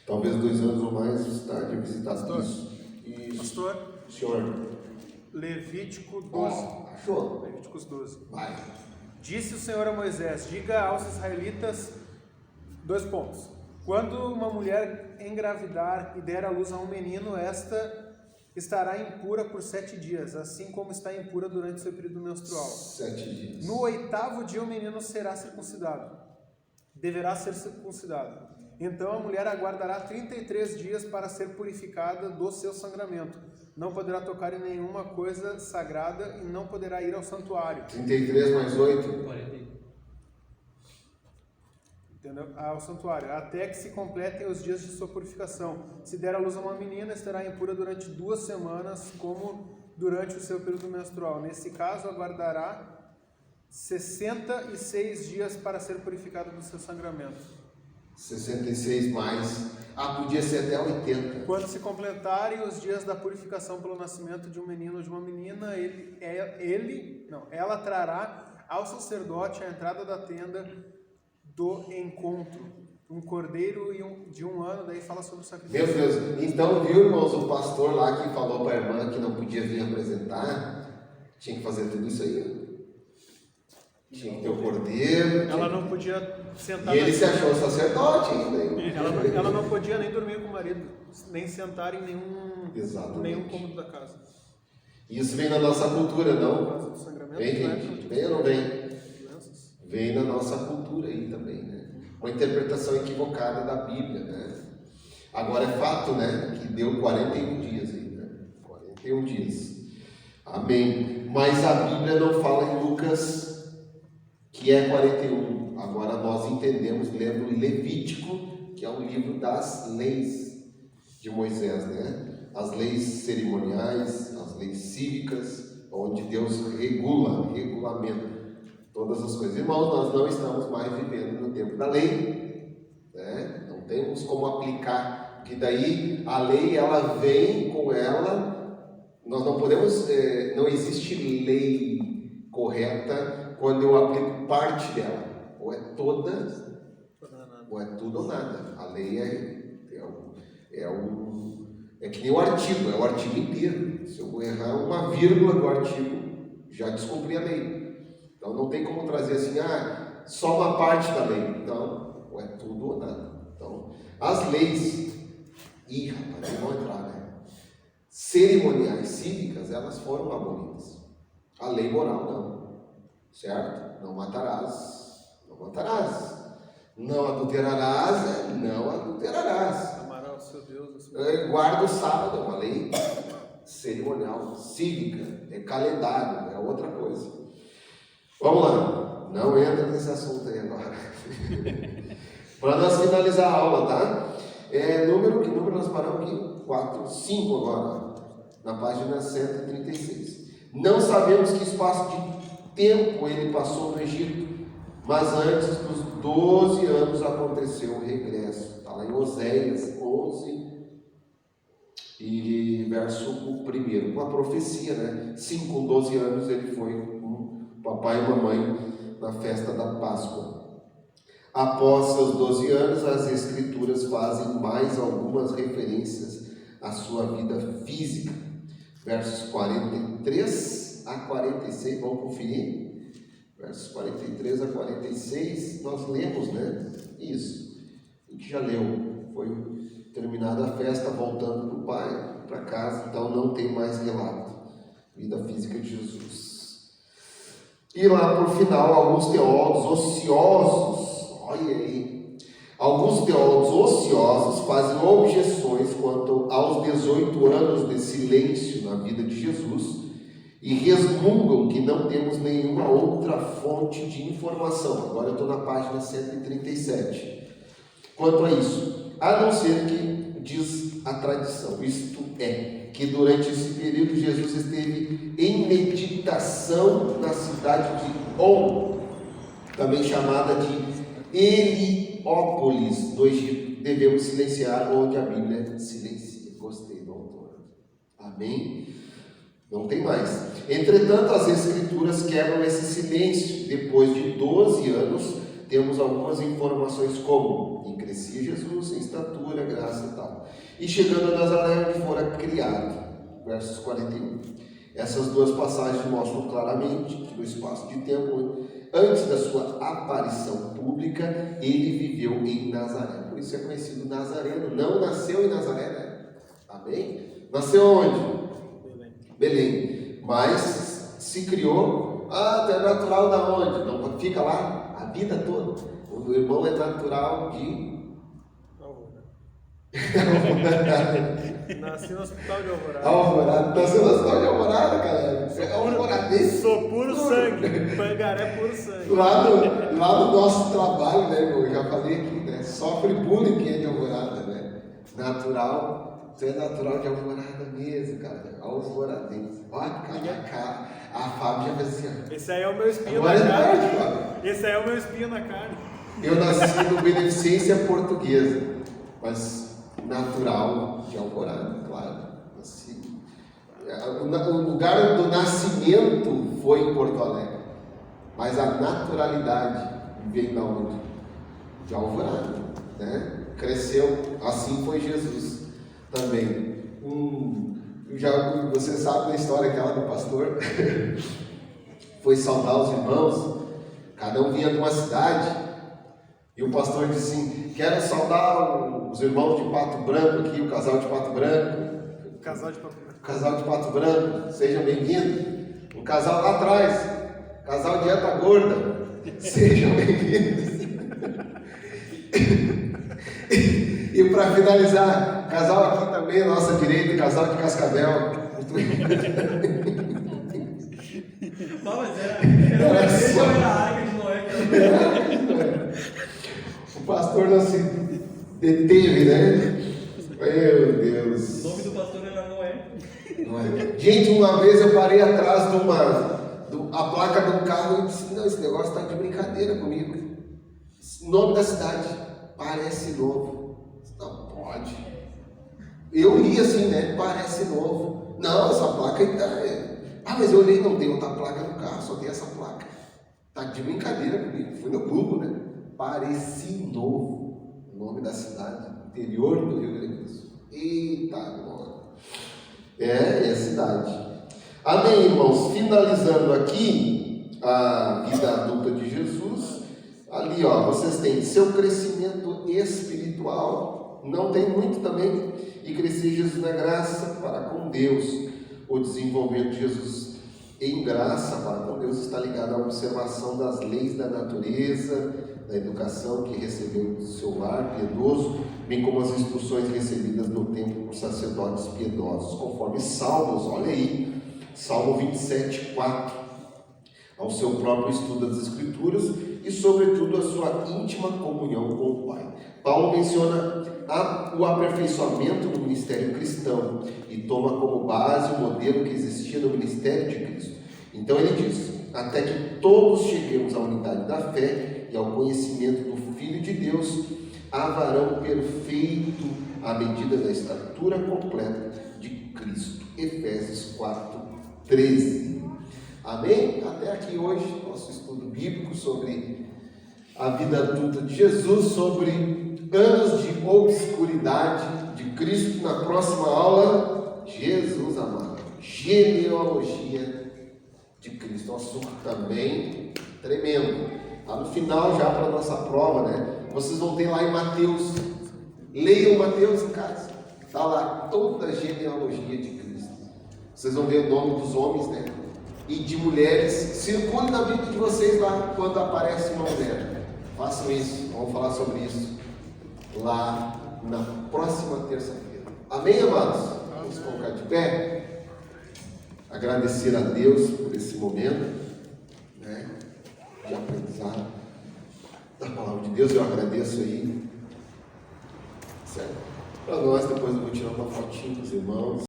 Talvez 2 anos ou mais tarde é visitado isso. Pastor, Senhor. Levítico 12. Achou? Levíticos 12. Vai. Disse o Senhor a Moisés: diga aos israelitas, 2 pontos. Quando uma mulher engravidar e der à luz a um menino, esta estará impura por 7 dias, assim como está impura durante seu período menstrual. 7 dias. No 8º dia o menino será circuncidado. Deverá ser circuncidado. Então a mulher aguardará 33 dias para ser purificada do seu sangramento. Não poderá tocar em nenhuma coisa sagrada e não poderá ir ao santuário. 33 mais 8. 41. Entendeu? Ao santuário, até que se completem os dias de sua purificação. Se der à luz a uma menina, estará impura durante 2 semanas, como durante o seu período menstrual. Nesse caso, aguardará 66 dias para ser purificada do seu sangramento. 66 mais. Podia ser até 80. Quando se completarem os dias da purificação pelo nascimento de um menino ou de uma menina, ela trará ao sacerdote à entrada da tenda do encontro um cordeiro de 1 ano, daí fala sobre o sacrifício. Meu Deus, então viu, irmãos, o pastor lá que falou para a irmã que não podia vir apresentar, tinha que fazer tudo isso aí. Tinha que ter o cordeiro. Ela não podia sentar. E ele se achou sacerdote ainda. Ela não podia nem dormir com o marido, nem sentar em nenhum cômodo da casa. Isso vem da nossa cultura, não? Por causa do sangramento, Vem, gente? Vem ou não vem? Vem da nossa cultura aí também, né? Uma interpretação equivocada da Bíblia, né? Agora é fato, né? Que deu 41 dias aí, né? 41 dias. Amém. Mas a Bíblia não fala em Lucas que é 41. Agora nós entendemos lendo Levítico, que é um livro das leis de Moisés, né? As leis cerimoniais, as leis cívicas, onde Deus regulamenta todas as coisas. Irmãos, nós não estamos mais vivendo no tempo da lei, né? Não temos como aplicar, porque daí a lei, ela vem com ela, nós não podemos, não existe lei correta quando eu aplico parte dela, ou é toda ou é tudo ou nada. A lei é que nem o artigo, é o artigo inteiro. Se eu errar uma vírgula do artigo, já descumpri a lei. Então não tem como trazer assim, só uma parte da lei. Então, ou é tudo ou nada. Então, as leis, rapaz, não vou entrar, né? Cerimoniais cívicas, elas foram abolidas. A lei moral não, certo? Não matarás, não matarás. Não adulterarás, não adulterarás. Amarás o seu Deus. Guarda o sábado, é uma lei cerimonial, cívica, é calendário, é outra coisa. Vamos lá, não entra nesse assunto aí agora. Para nós finalizar a aula, tá? Que número nós paramos aqui? 5 agora, na página 136. Não sabemos que espaço de tempo ele passou no Egito, mas antes dos 12 anos aconteceu o regresso. Está lá em Oséias 11 e verso 1, uma profecia, né? Sim, com 12 anos ele foi com papai e mamãe na festa da Páscoa. Após seus 12 anos, as Escrituras fazem mais algumas referências à sua vida física. Versos 43 a 46, vamos conferir? Versos 43 a 46, nós lemos, né? Isso, a gente já leu. Foi terminada a festa, voltando para o pai, para casa, então não tem mais relato. Vida física de Jesus. E lá por final, alguns teólogos ociosos, olha aí, alguns teólogos ociosos fazem objeções quanto aos 18 anos de silêncio na vida de Jesus e resmungam que não temos nenhuma outra fonte de informação. Agora eu estou na página 137. Quanto a isso, a não ser que diz a tradição, isto é, que durante esse período Jesus esteve em meditação na cidade de On, também chamada de Heliópolis, no Egito. Devemos silenciar onde a Bíblia silencia. Gostei do autor. Amém? Não tem mais. Entretanto, as Escrituras quebram esse silêncio. Depois de 12 anos, temos algumas informações como: e crescia Jesus em estatura, graça e tal. E chegando a Nazaré, onde fora criado. Versos 41. Essas duas passagens mostram claramente que no espaço de tempo, antes da sua aparição pública, ele viveu em Nazaré. Por isso é conhecido Nazareno. Não nasceu em Nazaré, né? Amém? Nasceu onde? Belém. Mas se criou. É natural da onde? Não fica lá a vida toda. O irmão é natural de Nasci no hospital de Alvorada. Alvorada. Nasceu no hospital de Alvorada, galera. Você é alvoradense. Sou puro sangue. Pangaré puro sangue. Lá no nosso trabalho, né, irmão? Eu já falei aqui, né? Sofre bullying quem é de Alvorada, né? Natural. Você é natural de Alvorada mesmo, cara. Alvoradense. Olha, cara. A Fábio já fez assim, ó. Esse aí é o meu espinho Agora na é carne. tarde, Fábio. Esse aí é o meu espinho na carne. Eu nasci no Beneficência Portuguesa, mas natural de Alvorada, claro. Nasci. O lugar do nascimento foi em Porto Alegre, mas a naturalidade veio da onde? De Alvorada, né? Cresceu, assim foi Jesus também. Você sabe da história aquela do pastor? Foi saudar os irmãos, cada um vinha de uma cidade, e o pastor disse assim: quero saudar os irmãos de Pato Branco aqui, o casal de Pato Branco. Casal de Pato Branco, sejam bem-vindos. O casal lá atrás, casal dieta gorda, sejam bem-vindos. E para finalizar, casal aqui também, à nossa direita, casal de Cascavel. Mas era só. a águia de Noé. O pastor não se deteve, né? Meu Deus. O nome do pastor era Noé. Gente, uma vez eu parei atrás de a placa de um carro e disse: não, esse negócio está de brincadeira comigo. Nome da cidade, parece novo. Não pode. Eu li assim, né? Parece novo. Não, essa placa é. Mas eu olhei, não tem outra placa no carro, só tem essa placa. Tá de brincadeira comigo. Fui no Google, né? Parece novo. nome da cidade, interior do Rio Grande do Sul. Eita glória! É a cidade. Amém, irmãos? Finalizando aqui a vida adulta de Jesus, ali ó, vocês têm seu crescimento espiritual, não tem muito também, e crescer Jesus na graça para com Deus. O desenvolvimento de Jesus em graça para com Deus está ligado à observação das leis da natureza, da educação que recebeu do seu lar piedoso, bem como as instruções recebidas no templo por sacerdotes piedosos, conforme Salmos, olha aí, Salmo 27, 4, ao seu próprio estudo das Escrituras e, sobretudo, a sua íntima comunhão com o Pai. Paulo menciona o aperfeiçoamento no ministério cristão e toma como base o modelo que existia no ministério de Cristo. Então ele diz: até que todos cheguemos à unidade da fé e ao conhecimento do Filho de Deus, a varão perfeito à medida da estatura completa de Cristo. Efésios 4, 13. Amém? Até aqui hoje, nosso estudo bíblico sobre a vida adulta de Jesus, sobre anos de obscuridade de Cristo. Na próxima aula, Jesus amado, genealogia de Cristo, um assunto também tremendo. Lá no final, já para a nossa prova, né? Vocês vão ter lá em Mateus, leiam Mateus em casa, está lá toda a genealogia de Cristo. Vocês vão ver o nome dos homens, né? E de mulheres. Circule na Bíblia de vocês lá quando aparece uma mulher. Façam isso, vamos falar sobre isso lá na próxima terça-feira. Amém, amados? Vamos colocar de pé. Agradecer a Deus por esse momento, né, de aprendizado da palavra de Deus. Eu agradeço aí, certo? Para nós, depois eu vou tirar uma fotinha com os irmãos.